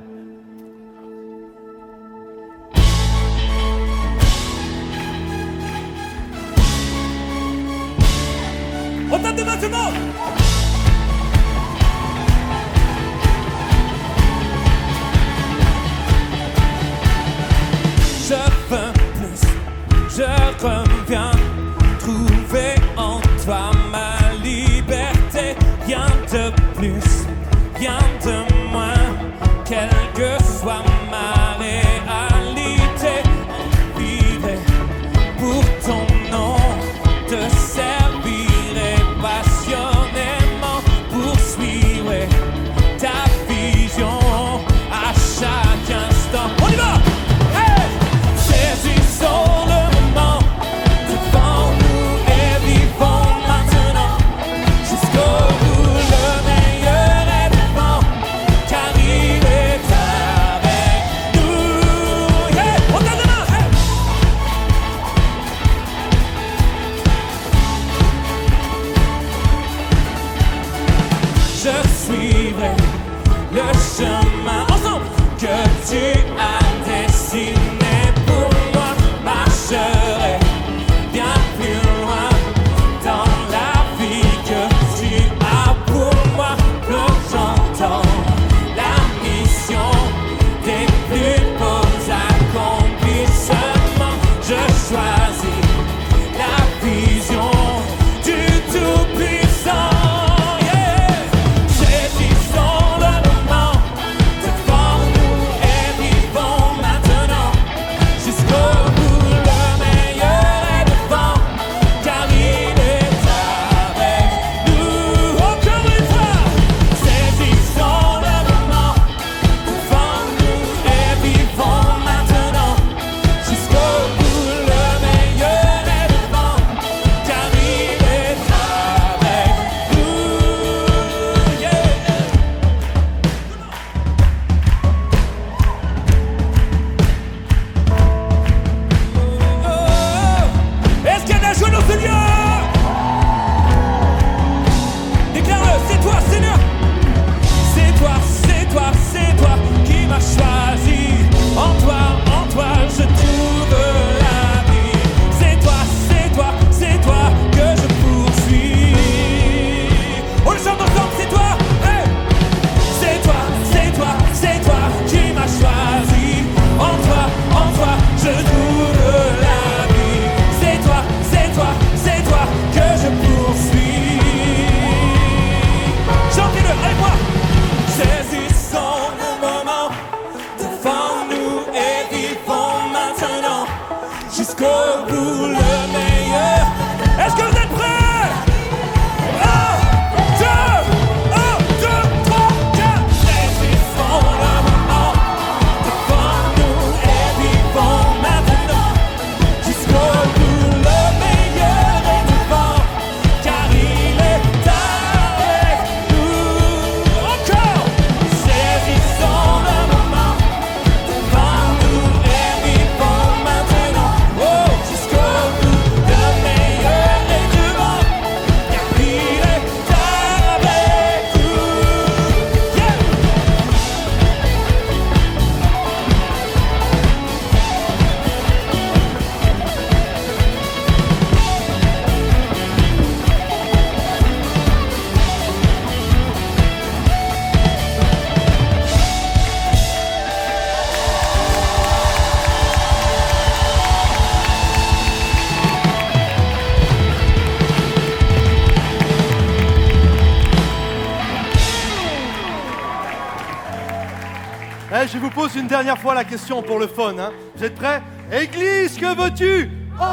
On tape de main tout le monde. Je veux plus, je reviens trouver en toi ma liberté. Rien de plus, rien de moins, quelle que soit ma réalité. Vivre pour ton nom, te servir passionnément, poursuivre ta vision à chaque instant. On y va! Hey! Saisissons le moment devant nous et vivons maintenant jusqu'au bout. Le meilleur est devant, car il est avec nous. Yeah! On donne la main! Hey! Je suivrai le chemin ensemble que tu as dessiné pour moi. Marcherai bien plus loin dans la vie que tu as pour moi. Que j'entends la mission des plus beaux accomplissements. Je choisis la vision du Tout-Puissant. Yeah! Saisissons le moment Eh, je vous pose une dernière fois la question pour le fun. Hein. Vous êtes prêts? Église, que veux-tu? Oh,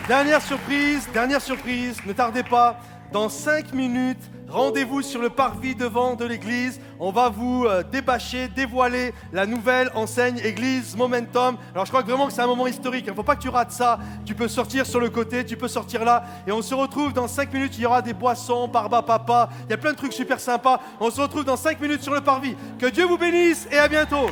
yes. Dernière surprise, ne tardez pas. Dans 5 minutes, rendez-vous sur le parvis devant de l'église. On va vous dévoiler la nouvelle enseigne Église Momentum. Alors je crois vraiment que c'est un moment historique. Il ne faut pas que tu rates ça. Tu peux sortir sur le côté, tu peux sortir là. Et on se retrouve dans 5 minutes. Il y aura des boissons, barba papa. Il y a plein de trucs super sympas. On se retrouve dans 5 minutes sur le parvis. Que Dieu vous bénisse et à bientôt.